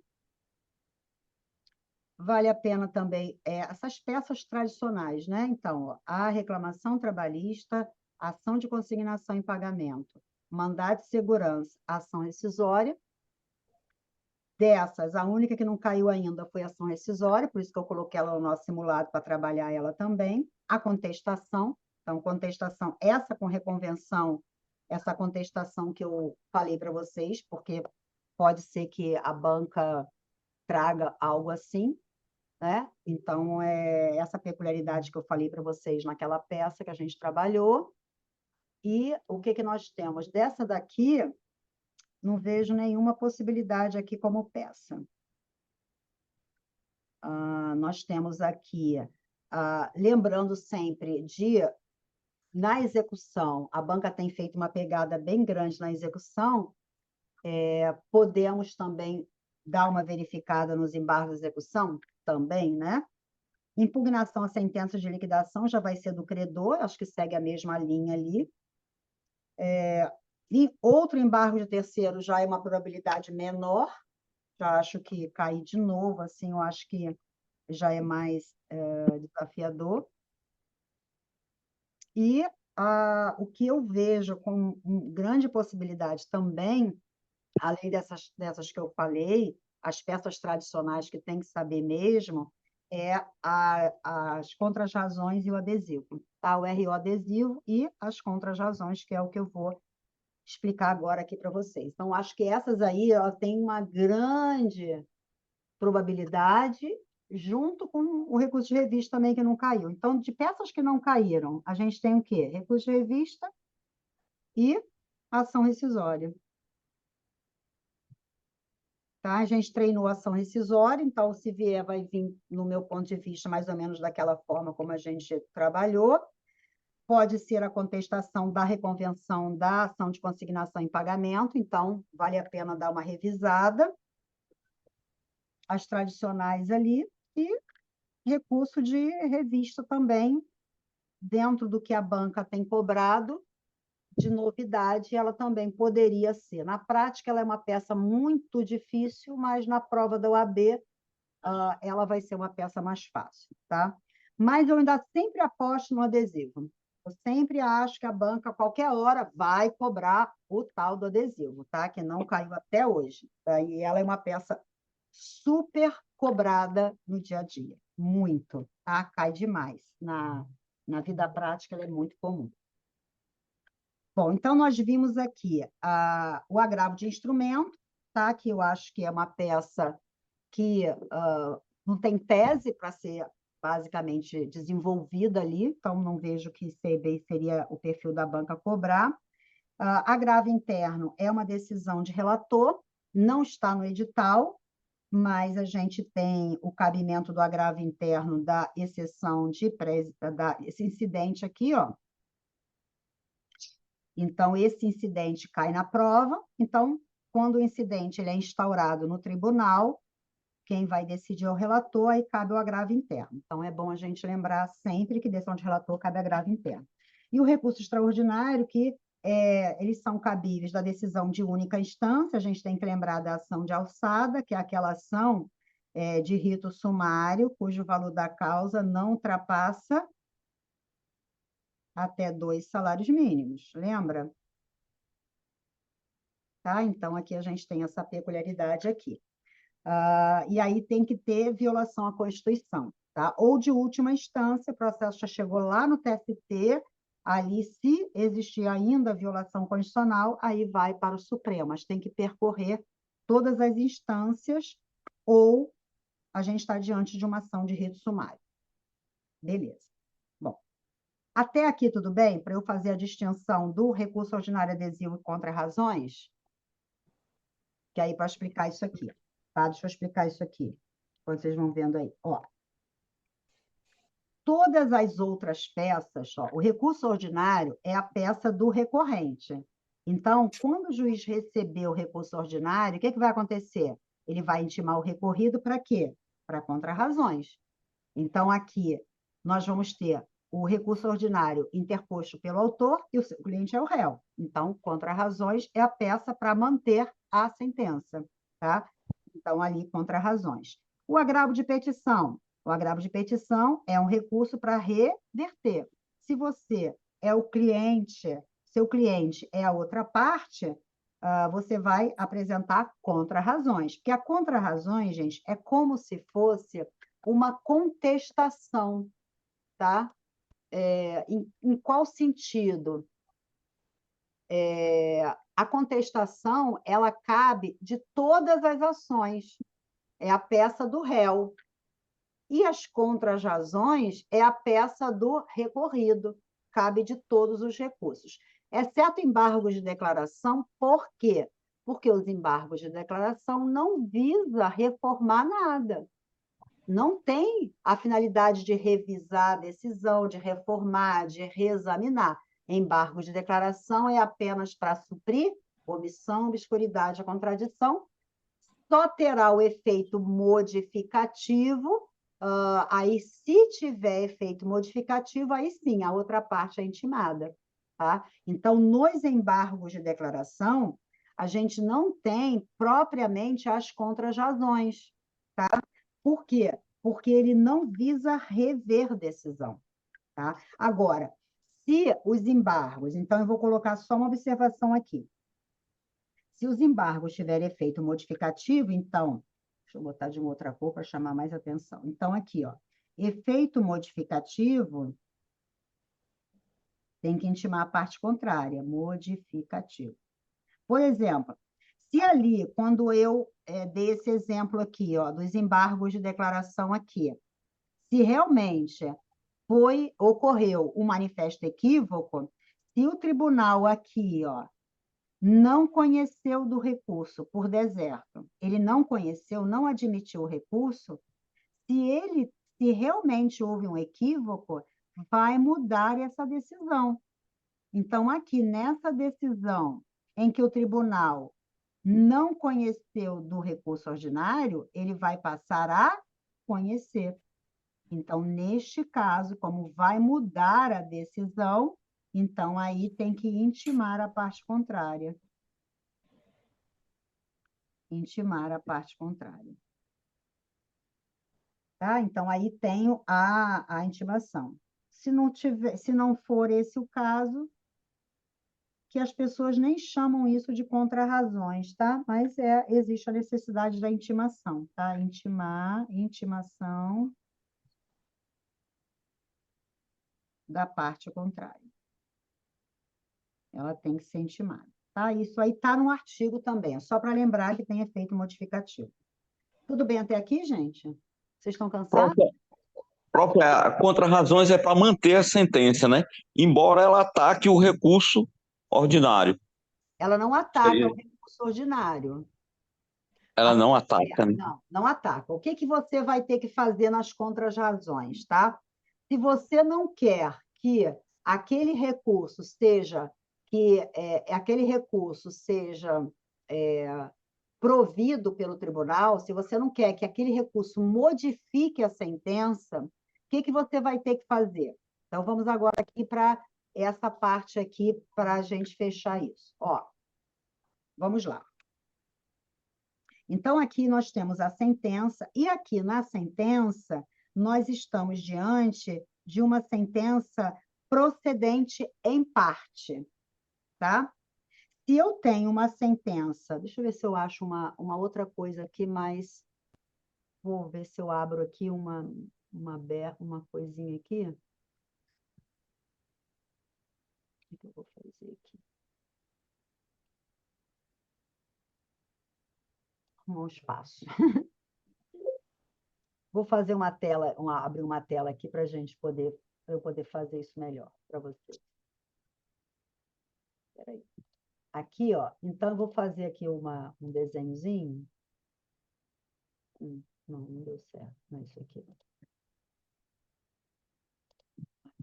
Vale a pena também essas peças tradicionais, né? Então, ó, a reclamação trabalhista, ação de consignação em pagamento, mandado de segurança, ação rescisória, Dessas, a única que não caiu ainda foi a ação rescisória, por isso que eu coloquei ela no nosso simulado para trabalhar ela também. A contestação, então, contestação, essa com reconvenção, essa contestação que eu falei para vocês, porque pode ser que a banca traga algo assim, né? Então, é essa peculiaridade que eu falei para vocês naquela peça que a gente trabalhou. E o que que nós temos? Dessa daqui, não vejo nenhuma possibilidade aqui como peça. Nós temos aqui, lembrando sempre na execução, a banca tem feito uma pegada bem grande na execução, podemos também dar uma verificada nos embargos de execução, também, né? Impugnação à sentença de liquidação já vai ser do credor, acho que segue a mesma linha ali. E outro embargo de terceiro já é uma probabilidade menor, já acho que cair de novo, assim, eu acho que já é mais desafiador. E o que eu vejo com grande possibilidade também, além dessas que eu falei, as peças tradicionais que tem que saber mesmo, as contrarrazões e o adesivo. Tá? O RO adesivo e as contrarrazões, que é o que eu vou explicar agora aqui para vocês. Então, acho que essas aí têm uma grande probabilidade, junto com o recurso de revista também, que não caiu. Então, de peças que não caíram, a gente tem o quê? Recurso de revista e ação rescisória. Tá? A gente treinou ação rescisória, então, se vier, vai vir, no meu ponto de vista, mais ou menos daquela forma como a gente trabalhou. Pode ser a contestação da reconvenção da ação de consignação em pagamento, então, vale a pena dar uma revisada. As tradicionais ali, e recurso de revista também, dentro do que a banca tem cobrado, de novidade, ela também poderia ser. Na prática, ela é uma peça muito difícil, mas na prova da OAB, ela vai ser uma peça mais fácil, tá? Mas eu ainda sempre aposto no adesivo. Eu sempre acho que a banca, a qualquer hora, vai cobrar o tal do adesivo, tá? Que não caiu até hoje. Tá? E ela é uma peça super cobrada no dia a dia. Muito, tá? Cai demais. Na vida prática, ela é muito comum. Bom, então nós vimos aqui o agravo de instrumento, tá? Que eu acho que é uma peça que não tem tese para ser basicamente desenvolvida ali, então não vejo que seria o perfil da banca cobrar. Agravo interno é uma decisão de relator, não está no edital, mas a gente tem o cabimento do agravo interno da exceção esse incidente aqui, ó. Então, esse incidente cai na prova. Então, quando o incidente ele é instaurado no tribunal, quem vai decidir é o relator, aí cabe o agravo interno. Então, é bom a gente lembrar sempre que decisão de relator cabe agravo interno. E o recurso extraordinário, que eles são cabíveis da decisão de única instância, a gente tem que lembrar da ação de alçada, que é aquela ação de rito sumário, cujo valor da causa não ultrapassa até 2 salários mínimos, lembra? Tá? Então, aqui a gente tem essa peculiaridade aqui. E aí tem que ter violação à Constituição, tá? Ou de última instância, o processo já chegou lá no TST, ali, se existir ainda violação constitucional, aí vai para o Supremo, mas tem que percorrer todas as instâncias, ou a gente está diante de uma ação de rito sumário. Beleza. Bom, até aqui tudo bem? Para eu fazer a distinção do recurso ordinário adesivo e contra-razões? Que aí para explicar isso aqui, tá? Deixa eu explicar isso aqui. Vocês vão vendo aí, ó. Todas as outras peças, ó, o recurso ordinário é a peça do recorrente. Então, quando o juiz receber o recurso ordinário, o que vai acontecer? Ele vai intimar o recorrido para quê? Para contra-razões. Então, aqui, nós vamos ter o recurso ordinário interposto pelo autor e o seu cliente é o réu. Então, contra-razões é a peça para manter a sentença, tá? Então, ali, contra-razões. O agravo de petição. O agravo de petição é um recurso para reverter. Se você é o cliente, seu cliente é a outra parte, você vai apresentar contrarrazões. Porque a contrarrazões, gente, é como se fosse uma contestação, tá? Em qual sentido? A contestação, ela cabe de todas as ações. É a peça do réu. E as contrarrazões é a peça do recorrido. Cabe de todos os recursos. Exceto embargos de declaração, por quê? Porque os embargos de declaração não visam reformar nada. Não tem a finalidade de revisar a decisão, de reformar, de reexaminar. Embargo de declaração é apenas para suprir omissão, obscuridade, a contradição. Só terá o efeito modificativo. Aí, se tiver efeito modificativo, aí sim, a outra parte é intimada. Tá? Então, nos embargos de declaração, a gente não tem propriamente as contrarrazões. Tá? Por quê? Porque ele não visa rever decisão. Tá? Agora, se os embargos, então eu vou colocar só uma observação aqui. Se os embargos tiverem efeito modificativo, então, deixa eu botar de uma outra cor para chamar mais atenção. Então, aqui, ó, efeito modificativo tem que intimar a parte contrária, modificativo. Por exemplo, se ali, quando eu dei esse exemplo aqui, ó, dos embargos de declaração aqui, se realmente ocorreu um manifesto equívoco, se o tribunal aqui, ó, não conheceu do recurso por deserto, ele não conheceu, não admitiu o recurso, se realmente houve um equívoco, vai mudar essa decisão. Então, aqui nessa decisão em que o tribunal não conheceu do recurso ordinário, ele vai passar a conhecer. Então, neste caso, como vai mudar a decisão, então aí tem que intimar a parte contrária. Intimar a parte contrária. Tá? Então, aí tenho a intimação. Se não for esse o caso, que as pessoas nem chamam isso de contrarrazões, tá? Mas existe a necessidade da intimação, tá? Intimação da parte contrária. Ela tem que ser intimada, tá? Isso aí está no artigo também, é só para lembrar que tem efeito modificativo. Tudo bem até aqui, gente? Vocês estão cansados? Própria contrarrazões é para manter a sentença, né? Embora ela ataque o recurso ordinário. Ela não ataca Seria- o recurso ordinário. Ela não ataca, né? Não ataca. O que você vai ter que fazer nas contrarrazões, tá? Se você não quer que aquele recurso seja provido pelo tribunal, se você não quer que aquele recurso modifique a sentença, o que você vai ter que fazer? Então, vamos agora aqui para essa parte aqui, para a gente fechar isso. Ó, vamos lá. Então, aqui nós temos a sentença, e aqui na sentença, nós estamos diante de uma sentença procedente em parte, tá? Se eu tenho uma sentença, deixa eu ver se eu acho uma outra coisa aqui, mas vou ver se eu abro aqui uma coisinha aqui. O que eu vou fazer aqui? Arrumar um espaço. Vou fazer uma tela, abrir uma tela aqui para eu poder fazer isso melhor para vocês. Espera aí. Aqui, ó, então eu vou fazer aqui um desenhozinho. Não deu certo, não é isso aqui.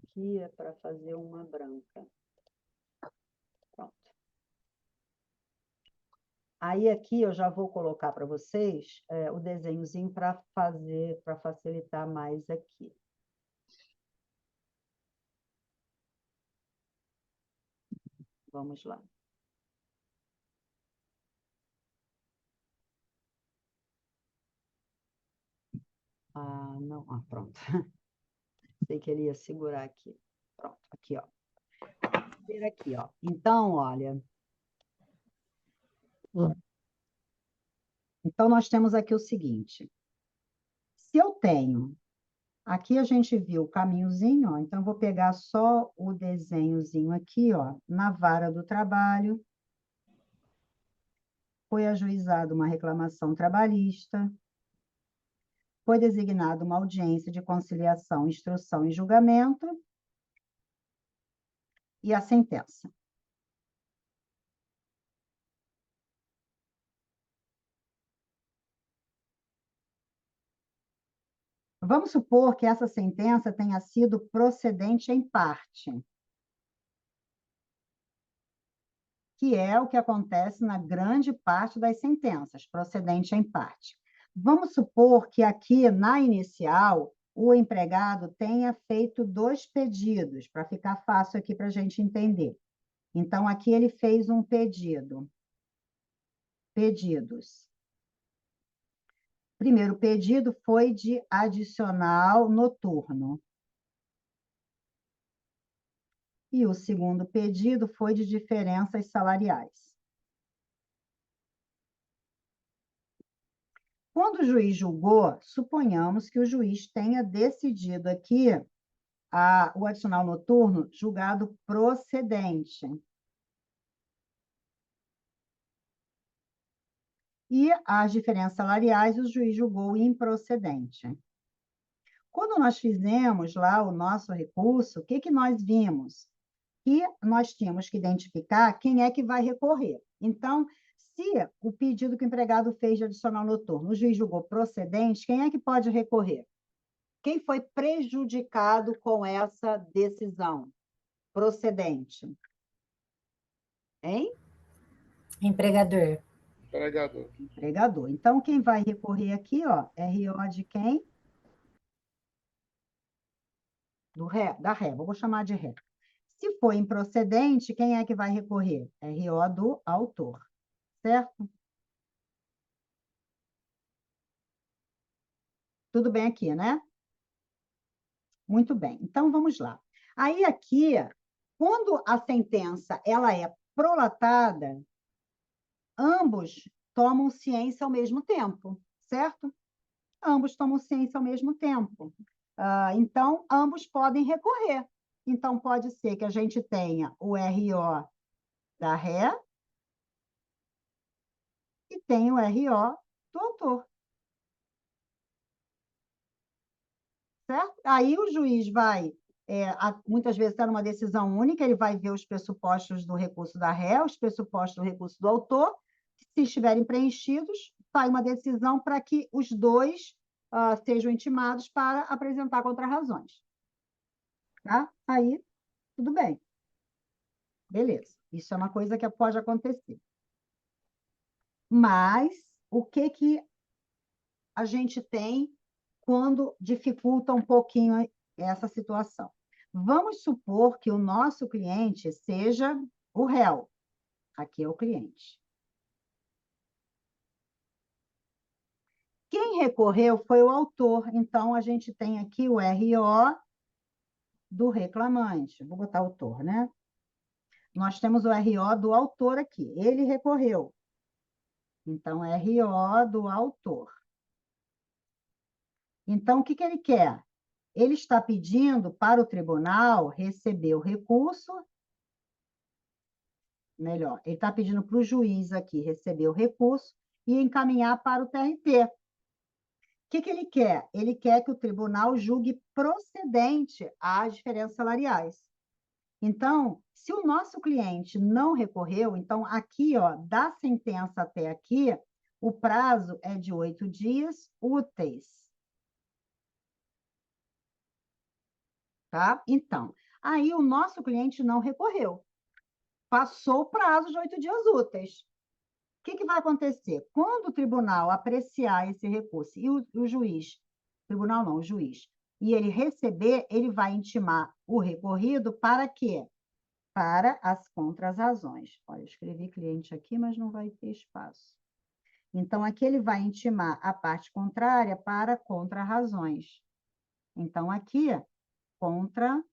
Aqui é para fazer uma branca. Pronto. Aí aqui eu já vou colocar para vocês o desenhozinho para facilitar mais aqui. Vamos lá. Não, pronto. Sei que ele ia segurar aqui. Pronto, aqui, ó. Vou ver aqui, ó. Então, olha, Então, nós temos aqui o seguinte. Se eu tenho... Aqui a gente viu o caminhozinho, ó, então eu vou pegar só o desenhozinho aqui, ó, na vara do trabalho. Foi ajuizada uma reclamação trabalhista. Foi designada uma audiência de conciliação, instrução e julgamento. E a sentença. Vamos supor que essa sentença tenha sido procedente em parte, que é o que acontece na grande parte das sentenças, procedente em parte. Vamos supor que aqui, na inicial, o empregado tenha feito 2 pedidos, para ficar fácil aqui para a gente entender. Então, aqui ele fez um pedido. Pedidos. Primeiro pedido foi de adicional noturno. E o segundo pedido foi de diferenças salariais. Quando o juiz julgou, suponhamos que o juiz tenha decidido aqui o adicional noturno julgado procedente. E as diferenças salariais, o juiz julgou improcedente. Quando nós fizemos lá o nosso recurso, o que que nós vimos? Que nós tínhamos que identificar quem é que vai recorrer. Então, se o pedido que o empregado fez de adicional noturno, o juiz julgou procedente, quem é que pode recorrer? Quem foi prejudicado com essa decisão procedente? Hein? Empregador. Empregador. Empregador. Então, quem vai recorrer aqui, ó, RO de quem? Da ré, vou chamar de ré. Se for improcedente, quem é que vai recorrer? RO do autor, certo? Tudo bem aqui, né? Muito bem. Então, vamos lá. Aí, aqui, quando a sentença ela é prolatada, ambos tomam ciência ao mesmo tempo, certo? Ambos tomam ciência ao mesmo tempo. Então, ambos podem recorrer. Então, pode ser que a gente tenha o RO da ré e tenha o RO do autor. Certo? Aí o juiz vai, muitas vezes está numa decisão única, ele vai ver os pressupostos do recurso da ré, os pressupostos do recurso do autor, se estiverem preenchidos, sai uma decisão para que os dois sejam intimados para apresentar contrarrazões. Tá? Aí, tudo bem. Beleza. Isso é uma coisa que pode acontecer. Mas, o que a gente tem quando dificulta um pouquinho essa situação? Vamos supor que o nosso cliente seja o réu. Aqui é o cliente. Quem recorreu foi o autor. Então, a gente tem aqui o RO do reclamante. Vou botar autor, né? Nós temos o RO do autor aqui. Ele recorreu. Então, RO do autor. Então, o que ele quer? Ele está pedindo para o tribunal receber o recurso. Melhor, ele está pedindo para o juiz aqui receber o recurso e encaminhar para o TRT. O que ele quer? Ele quer que o tribunal julgue procedente as diferenças salariais. Então, se o nosso cliente não recorreu, então aqui, ó, da sentença até aqui, o prazo é de 8 dias úteis. Tá? Então, aí o nosso cliente não recorreu. Passou o prazo de 8 dias úteis. O que vai acontecer? Quando o tribunal apreciar esse recurso e o juiz, tribunal não, o juiz, e ele receber, ele vai intimar o recorrido para quê? Para as contrarrazões. Olha, eu escrevi cliente aqui, mas não vai ter espaço. Então, aqui ele vai intimar a parte contrária para contrarrazões. Então, aqui, contrarrazões.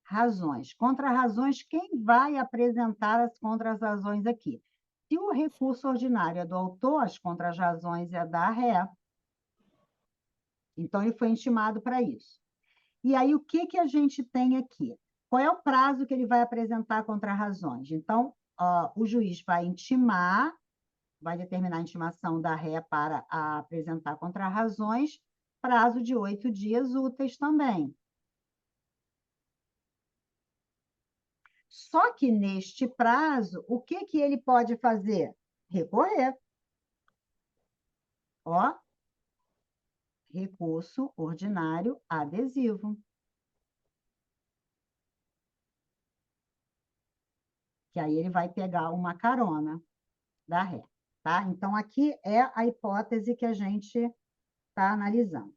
contrarrazões. Contrarrazões, quem vai apresentar as contrarrazões aqui? Se o recurso ordinário é do autor, as contrarrazões é da ré. Então, ele foi intimado para isso. E aí, o que que a gente tem aqui? Qual é o prazo que ele vai apresentar contrarrazões? Então, o juiz vai intimar, vai determinar a intimação da ré para apresentar contrarrazões, prazo de 8 dias úteis também. Só que neste prazo, o que que ele pode fazer? Recorrer. Ó, recurso ordinário adesivo. Que aí ele vai pegar uma carona da ré, tá? Então, aqui é a hipótese que a gente está analisando.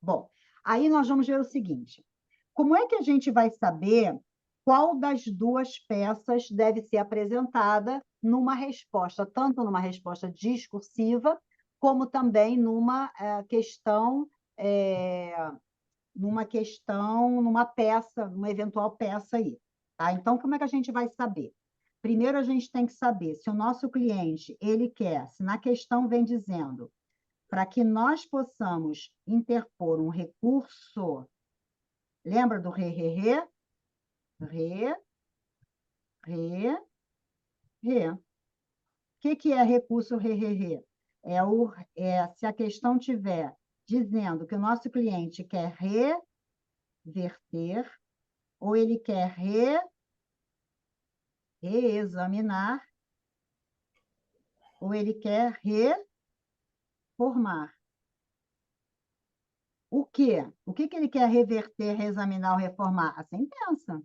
Bom, aí nós vamos ver o seguinte. Como é que a gente vai saber qual das duas peças deve ser apresentada numa resposta, tanto numa resposta discursiva, como também numa numa peça, numa eventual peça aí, tá? Então, como é que a gente vai saber? Primeiro, a gente tem que saber se o nosso cliente, ele quer, se na questão vem dizendo, para que nós possamos interpor um recurso, lembra do re, re, re? Re, re, re. O que é recurso re, re, re? Se a questão tiver dizendo que o nosso cliente quer reverter, ou ele quer reexaminar, ou ele quer reformar. O quê? O que ele quer reverter, reexaminar ou reformar? A sentença.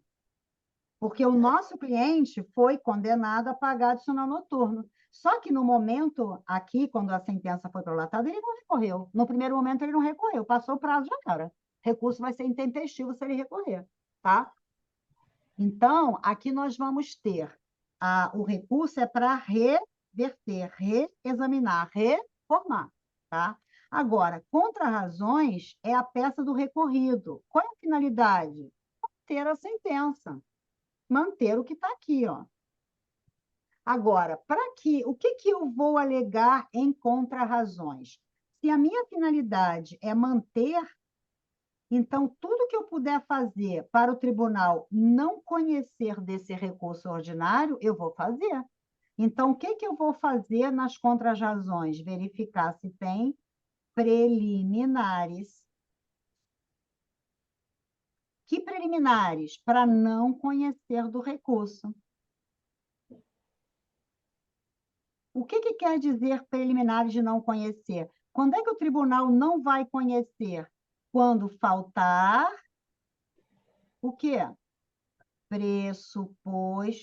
Porque o nosso cliente foi condenado a pagar adicional noturno. Só que no momento aqui, quando a sentença foi prolatada, ele não recorreu. No primeiro momento, ele não recorreu. Passou o prazo, já era. Recurso vai ser intempestivo se ele recorrer, tá? Então, aqui nós vamos ter o recurso é para reverter, reexaminar, reformar, tá? Agora, contrarrazões é a peça do recorrido. Qual é a finalidade? Manter a sentença. Manter o que está aqui, ó. Agora, o que eu vou alegar em contrarrazões? Se a minha finalidade é manter, então, tudo que eu puder fazer para o tribunal não conhecer desse recurso ordinário, eu vou fazer. Então, o que eu vou fazer nas contrarrazões? Verificar se tem preliminares. Que preliminares? Para não conhecer do recurso. O que quer dizer preliminares de não conhecer? Quando é que o tribunal não vai conhecer? Quando faltar o quê? Pressuposto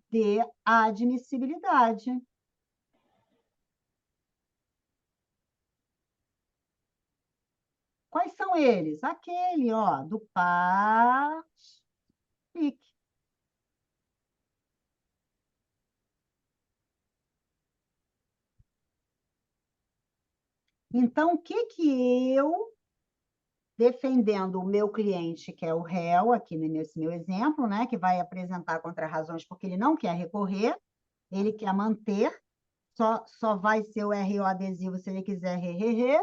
de admissibilidade. Quais são eles? Aquele, ó, do par plic. Então, o que eu, defendendo o meu cliente, que é o réu, aqui nesse meu exemplo, né, que vai apresentar contrarrazões porque ele não quer recorrer, ele quer manter, só vai ser o RO adesivo se ele quiser re.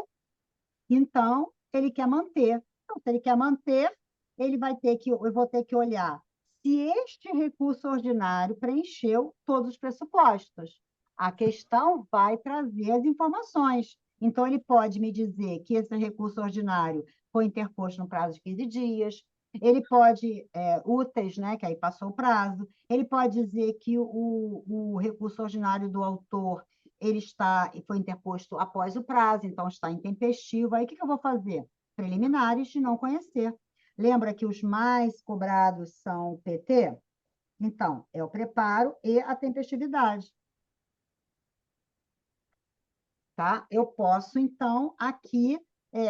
Então, ele quer manter. Então, se ele quer manter, eu vou ter que olhar se este recurso ordinário preencheu todos os pressupostos. A questão vai trazer as informações. Então, ele pode me dizer que esse recurso ordinário foi interposto no prazo de 15 dias, ele pode, úteis, né, que aí passou o prazo, ele pode dizer que o recurso ordinário do autor foi interposto após o prazo, então está intempestivo. Aí, o que eu vou fazer? Preliminares de não conhecer. Lembra que os mais cobrados são o PT? Então, é o preparo e a tempestividade. Tá? Eu posso, então, aqui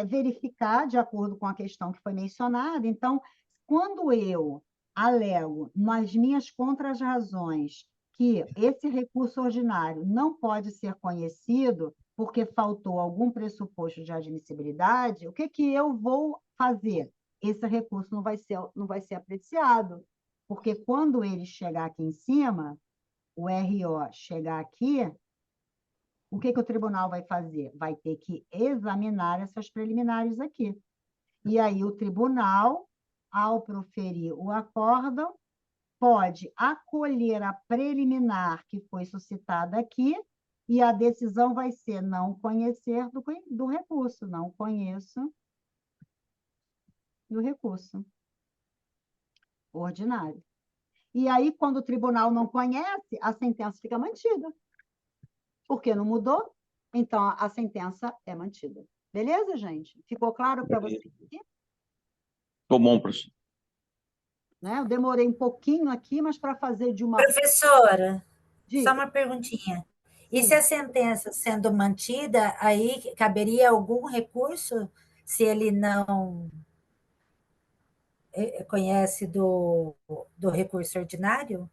verificar, de acordo com a questão que foi mencionada. Então, quando eu alego nas minhas contrarrazões que esse recurso ordinário não pode ser conhecido porque faltou algum pressuposto de admissibilidade, o que eu vou fazer? esse recurso não vai ser apreciado, porque quando ele chegar aqui em cima, o RO chegar aqui, o que o tribunal vai fazer? Vai ter que examinar essas preliminares aqui. E aí o tribunal, ao proferir o acórdão, pode acolher a preliminar que foi suscitada aqui, e a decisão vai ser não conhecer do recurso, não conheço do recurso ordinário. E aí, quando o tribunal não conhece, a sentença fica mantida. Porque não mudou, então a sentença é mantida. Beleza, gente? Ficou claro para vocês aqui? Ficou bom, professor. Né? Eu demorei um pouquinho aqui, mas para fazer de uma... Professora, só Diga. uma perguntinha. E Sim. se a sentença sendo mantida, aí caberia algum recurso se ele não conhece do recurso ordinário?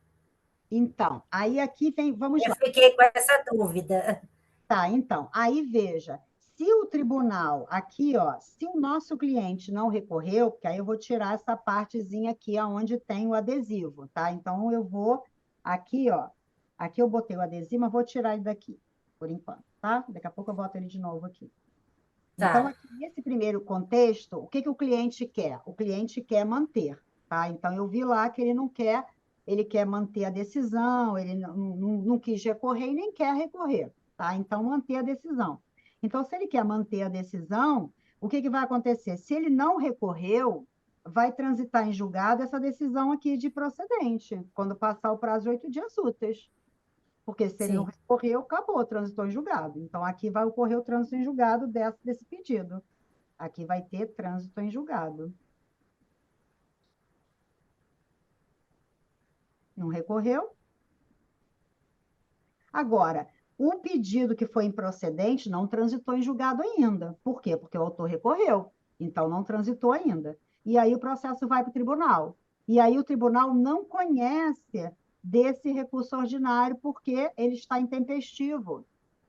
Então, aí aqui tem... Vamos Eu lá. fiquei com essa dúvida. Tá, então, aí veja, se o tribunal, aqui, ó, se o nosso cliente não recorreu, porque aí eu vou tirar essa partezinha aqui onde tem o adesivo, tá? Então, eu vou aqui, ó, aqui eu botei o adesivo, mas vou tirar ele daqui, por enquanto, tá? Daqui a pouco eu boto ele de novo aqui. Então, Tá. aqui, nesse primeiro contexto, o que o cliente quer? O cliente quer manter, tá? Então, eu vi lá que ele não quer, ele quer manter a decisão, ele não quis recorrer e nem quer recorrer, tá? Então, manter a decisão. Então, se ele quer manter a decisão, o que vai acontecer? Se ele não recorreu, vai transitar em julgado essa decisão aqui de procedente, quando passar o prazo de 8 dias úteis. Porque se ele não Sim. recorreu, acabou, transitou em julgado. Então, aqui vai ocorrer o trânsito em julgado desse pedido. Aqui vai ter trânsito em julgado. Não recorreu? Agora, o pedido que foi improcedente não transitou em julgado ainda. Por quê? Porque o autor recorreu. Então, não transitou ainda. E aí o processo vai para o tribunal. E aí o tribunal não conhece desse recurso ordinário porque ele está intempestivo.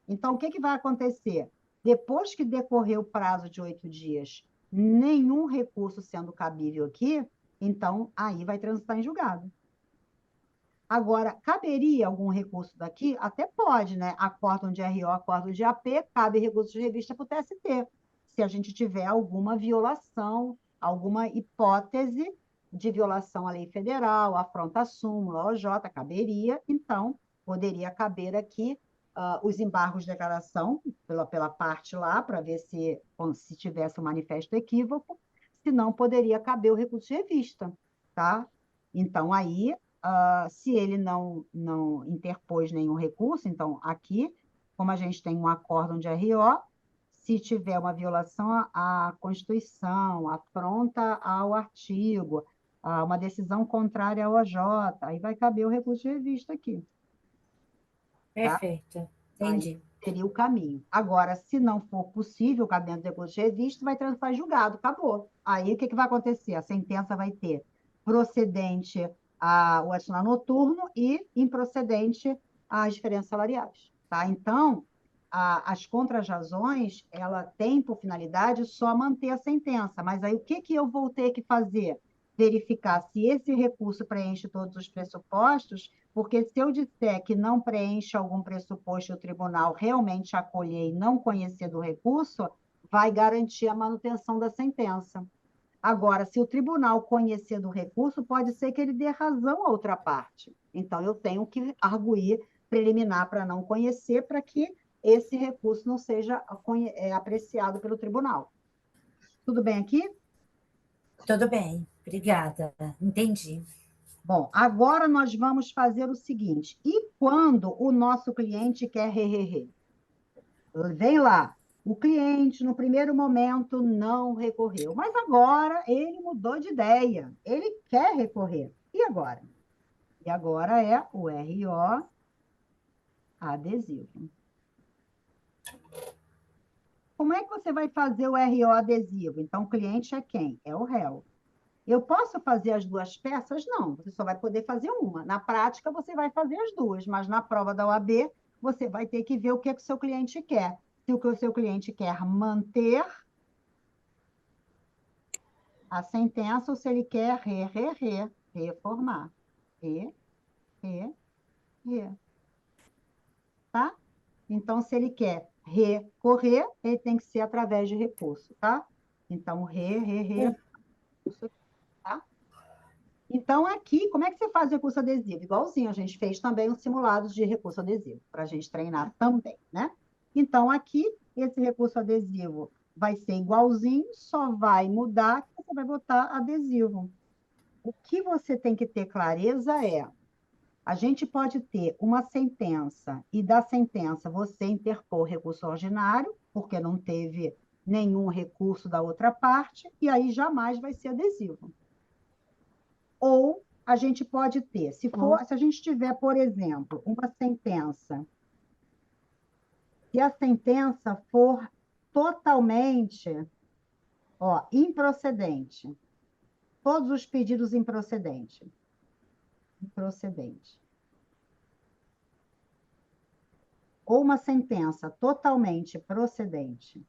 Então, o que vai acontecer? Depois que decorrer o prazo de 8 dias, nenhum recurso sendo cabível aqui, então aí vai transitar em julgado. Agora, caberia algum recurso daqui? Até pode, né? Acórdão de RO, acórdão de AP, cabe recurso de revista para o TST. Se a gente tiver alguma violação, alguma hipótese de violação à lei federal, afronta à súmula, OJ, caberia, então, poderia caber aqui os embargos de declaração pela parte lá, para ver se tivesse um manifesto equívoco, se não, poderia caber o recurso de revista, tá? Então, aí, se ele não interpôs nenhum recurso, então, aqui, como a gente tem um acórdão de RO, se tiver uma violação à Constituição, afronta ao artigo, uma decisão contrária ao OJ, aí vai caber o recurso de revista aqui. Perfeito. Entendi. Aí seria o caminho. Agora, se não for possível o cabimento do recurso de revista, vai transitar em julgado, acabou. Aí o que vai acontecer? A sentença vai ter procedente o adicional noturno e improcedente as diferenças salariais. Tá? Então, as contrarrazões, ela tem por finalidade só manter a sentença, mas aí o que eu vou ter que fazer? Verificar se esse recurso preenche todos os pressupostos, porque se eu disser que não preenche algum pressuposto e o tribunal realmente acolher e não conhecer do recurso, vai garantir a manutenção da sentença. Agora, se o tribunal conhecer do recurso, pode ser que ele dê razão à outra parte. Então, eu tenho que arguir preliminar para não conhecer, para que esse recurso não seja apreciado pelo tribunal. Tudo bem aqui? Tudo bem, obrigada. Entendi. Bom, agora nós vamos fazer o seguinte: e quando o nosso cliente quer Vem lá, o cliente, no primeiro momento, não recorreu, mas agora ele mudou de ideia, ele quer recorrer. E agora? E agora é o RO adesivo. Como é que você vai fazer o RO adesivo? Então, o cliente é quem? É o réu. Eu posso fazer as duas peças? Não, você só vai poder fazer uma. Na prática, você vai fazer as duas, mas na prova da OAB, você vai ter que ver o que o seu cliente quer. Se o que o seu cliente quer manter a sentença ou se ele quer reformar. Re, re. Tá? Então, se ele quer recorrer, ele tem que ser através de recurso, tá? Então, recurso, tá? Então, aqui, como é que você faz o recurso adesivo? Igualzinho, a gente fez também um simulado de recurso adesivo, para a gente treinar também, né? Então, aqui, esse recurso adesivo vai ser igualzinho, só vai mudar, você vai botar adesivo. O que você tem que ter clareza é, a gente pode ter uma sentença e da sentença você interpor recurso ordinário, porque não teve nenhum recurso da outra parte, e aí jamais vai ser adesivo. Ou a gente pode ter, se a gente tiver, por exemplo, uma sentença, e a sentença for totalmente, improcedente, todos os pedidos improcedente. Ou uma sentença totalmente procedente,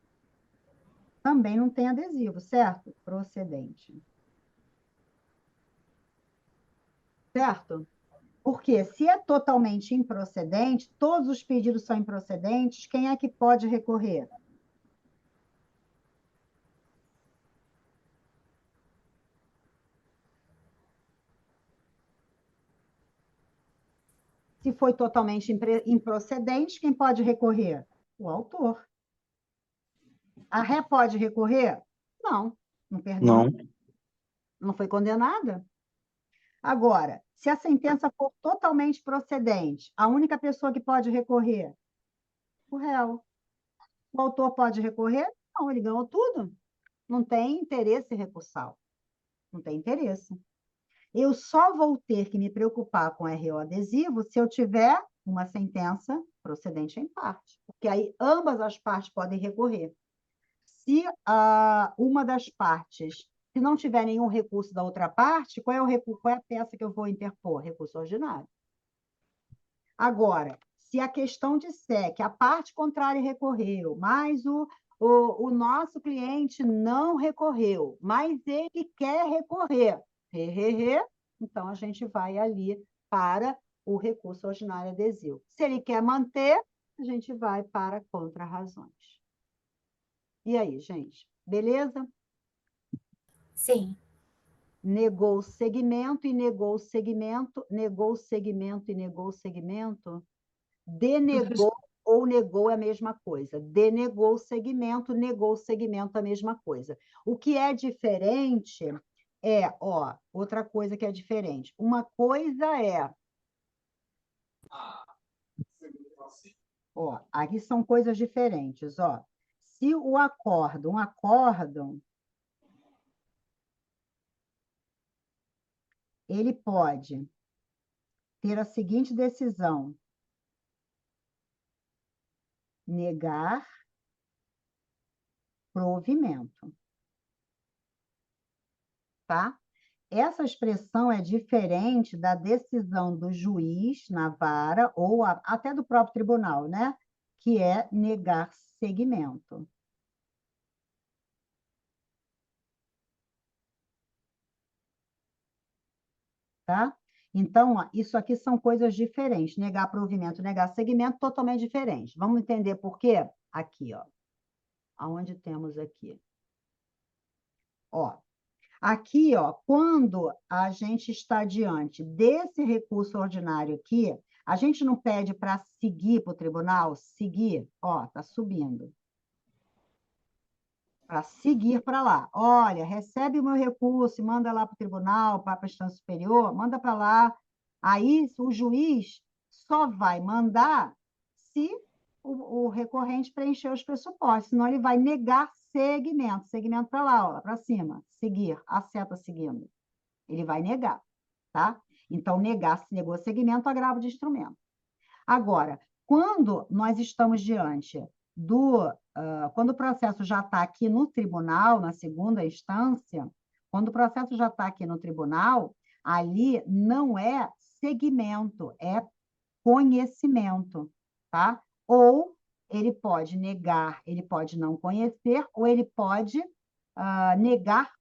também não tem adesivo, certo? Procedente. Certo? Porque se é totalmente improcedente, todos os pedidos são improcedentes, quem é que pode recorrer? Se foi totalmente improcedente, quem pode recorrer? O autor. A ré pode recorrer? Não, não perdeu. Não foi condenada. Agora, se a sentença for totalmente procedente, a única pessoa que pode recorrer? O réu. O autor pode recorrer? Não, ele ganhou tudo. Não tem interesse recursal. Não tem interesse. Eu só vou ter que me preocupar com RO adesivo se eu tiver uma sentença procedente em parte, porque aí ambas as partes podem recorrer. Se uma das partes, se não tiver nenhum recurso da outra parte, qual é a peça que eu vou interpor? Recurso ordinário. Agora, se a questão disser que a parte contrária recorreu, mas o nosso cliente não recorreu, mas ele quer recorrer, então a gente vai ali para o recurso ordinário adesivo. Se ele quer manter, a gente vai para contra-razões. E aí, gente? Beleza? Sim. Negou o segmento e negou o segmento, negou o segmento e negou o segmento. Denegou ou negou é a mesma coisa. Denegou o segmento, negou o segmento é a mesma coisa. O que é diferente é, outra coisa que é diferente. Uma coisa é... aqui são coisas diferentes, Se um acórdão, ele pode ter a seguinte decisão: negar provimento. Tá? Essa expressão é diferente da decisão do juiz na vara ou até do próprio tribunal, né? Que é negar seguimento. Tá? Então, isso aqui são coisas diferentes. Negar provimento, negar seguimento, totalmente diferente. Vamos entender por quê? Aqui, aonde temos aqui. Aqui, quando a gente está diante desse recurso ordinário aqui, a gente não pede para seguir para o tribunal, seguir, está subindo. Para seguir para lá. Olha, recebe o meu recurso e manda lá para o tribunal, para a instância superior, manda para lá. Aí o juiz só vai mandar se o recorrente preencher os pressupostos, senão ele vai negar segmento. Segmento para lá, para cima. Seguir, a seta seguindo. Ele vai negar, tá? Então, negar, se negou segmento, agravo de instrumento. Agora, quando nós estamos diante quando o processo já está aqui no tribunal, na segunda instância, quando o processo já está aqui no tribunal, ali não é segmento, é conhecimento, tá? Ou ele pode negar, ele pode não conhecer, ou ele pode negar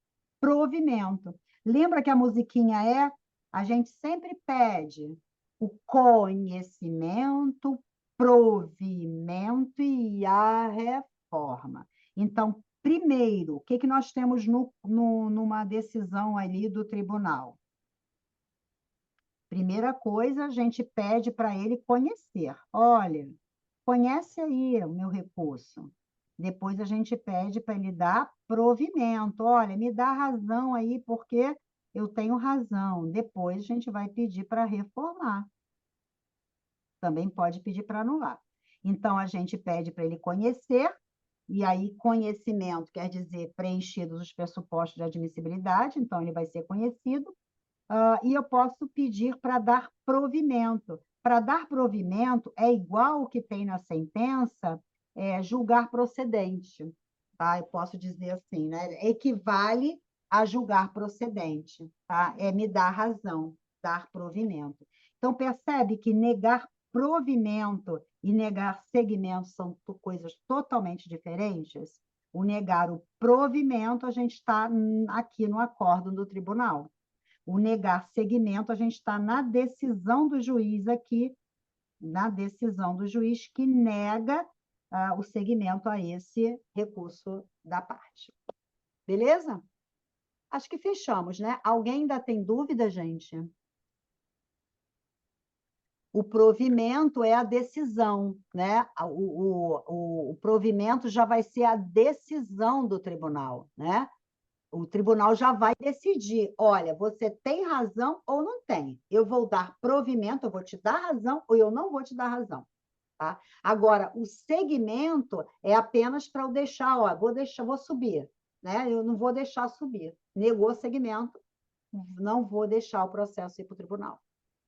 provimento. Lembra que a musiquinha é? A gente sempre pede o conhecimento, provimento e a reforma. Então, primeiro, o que que nós temos numa decisão ali do tribunal? Primeira coisa, a gente pede para ele conhecer. Olha, conhece aí o meu recurso. Depois a gente pede para ele dar provimento. Olha, me dá razão aí, porque eu tenho razão. Depois a gente vai pedir para reformar. Também pode pedir para anular. Então, a gente pede para ele conhecer, e aí conhecimento quer dizer preenchidos os pressupostos de admissibilidade, então ele vai ser conhecido. E eu posso pedir para dar provimento. Para dar provimento é igual o que tem na sentença, julgar procedente. Tá? Eu posso dizer assim, né? Equivale a julgar procedente. Tá? É me dar razão, dar provimento. Então, percebe que negar provimento e negar segmento são coisas totalmente diferentes? O negar o provimento, a gente está aqui no acórdão do tribunal. O negar seguimento, a gente está na decisão do juiz aqui, na decisão do juiz que nega o seguimento a esse recurso da parte. Beleza? Acho que fechamos, né? Alguém ainda tem dúvida, gente? O provimento é a decisão, né? O provimento já vai ser a decisão do tribunal, né? O tribunal já vai decidir, olha, você tem razão ou não tem. Eu vou dar provimento, eu vou te dar razão ou eu não vou te dar razão. Tá? Agora, o segmento é apenas para eu deixar, ó, vou subir, né? Eu não vou deixar subir. Negou o segmento, não vou deixar o processo ir para o tribunal.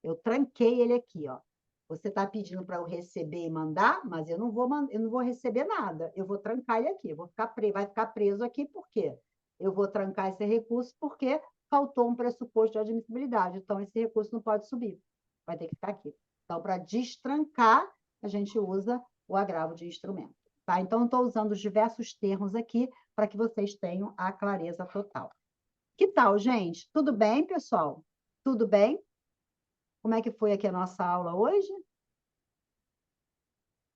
Eu tranquei ele aqui, ó. Você está pedindo para eu receber e mandar, mas eu não vou receber nada. Eu vou trancar ele aqui, vai ficar preso aqui, por quê? Eu vou trancar esse recurso porque faltou um pressuposto de admissibilidade. Então, esse recurso não pode subir. Vai ter que ficar aqui. Então, para destrancar, a gente usa o agravo de instrumento. Tá? Então, estou usando os diversos termos aqui para que vocês tenham a clareza total. Que tal, gente? Tudo bem, pessoal? Tudo bem? Como é que foi aqui a nossa aula hoje?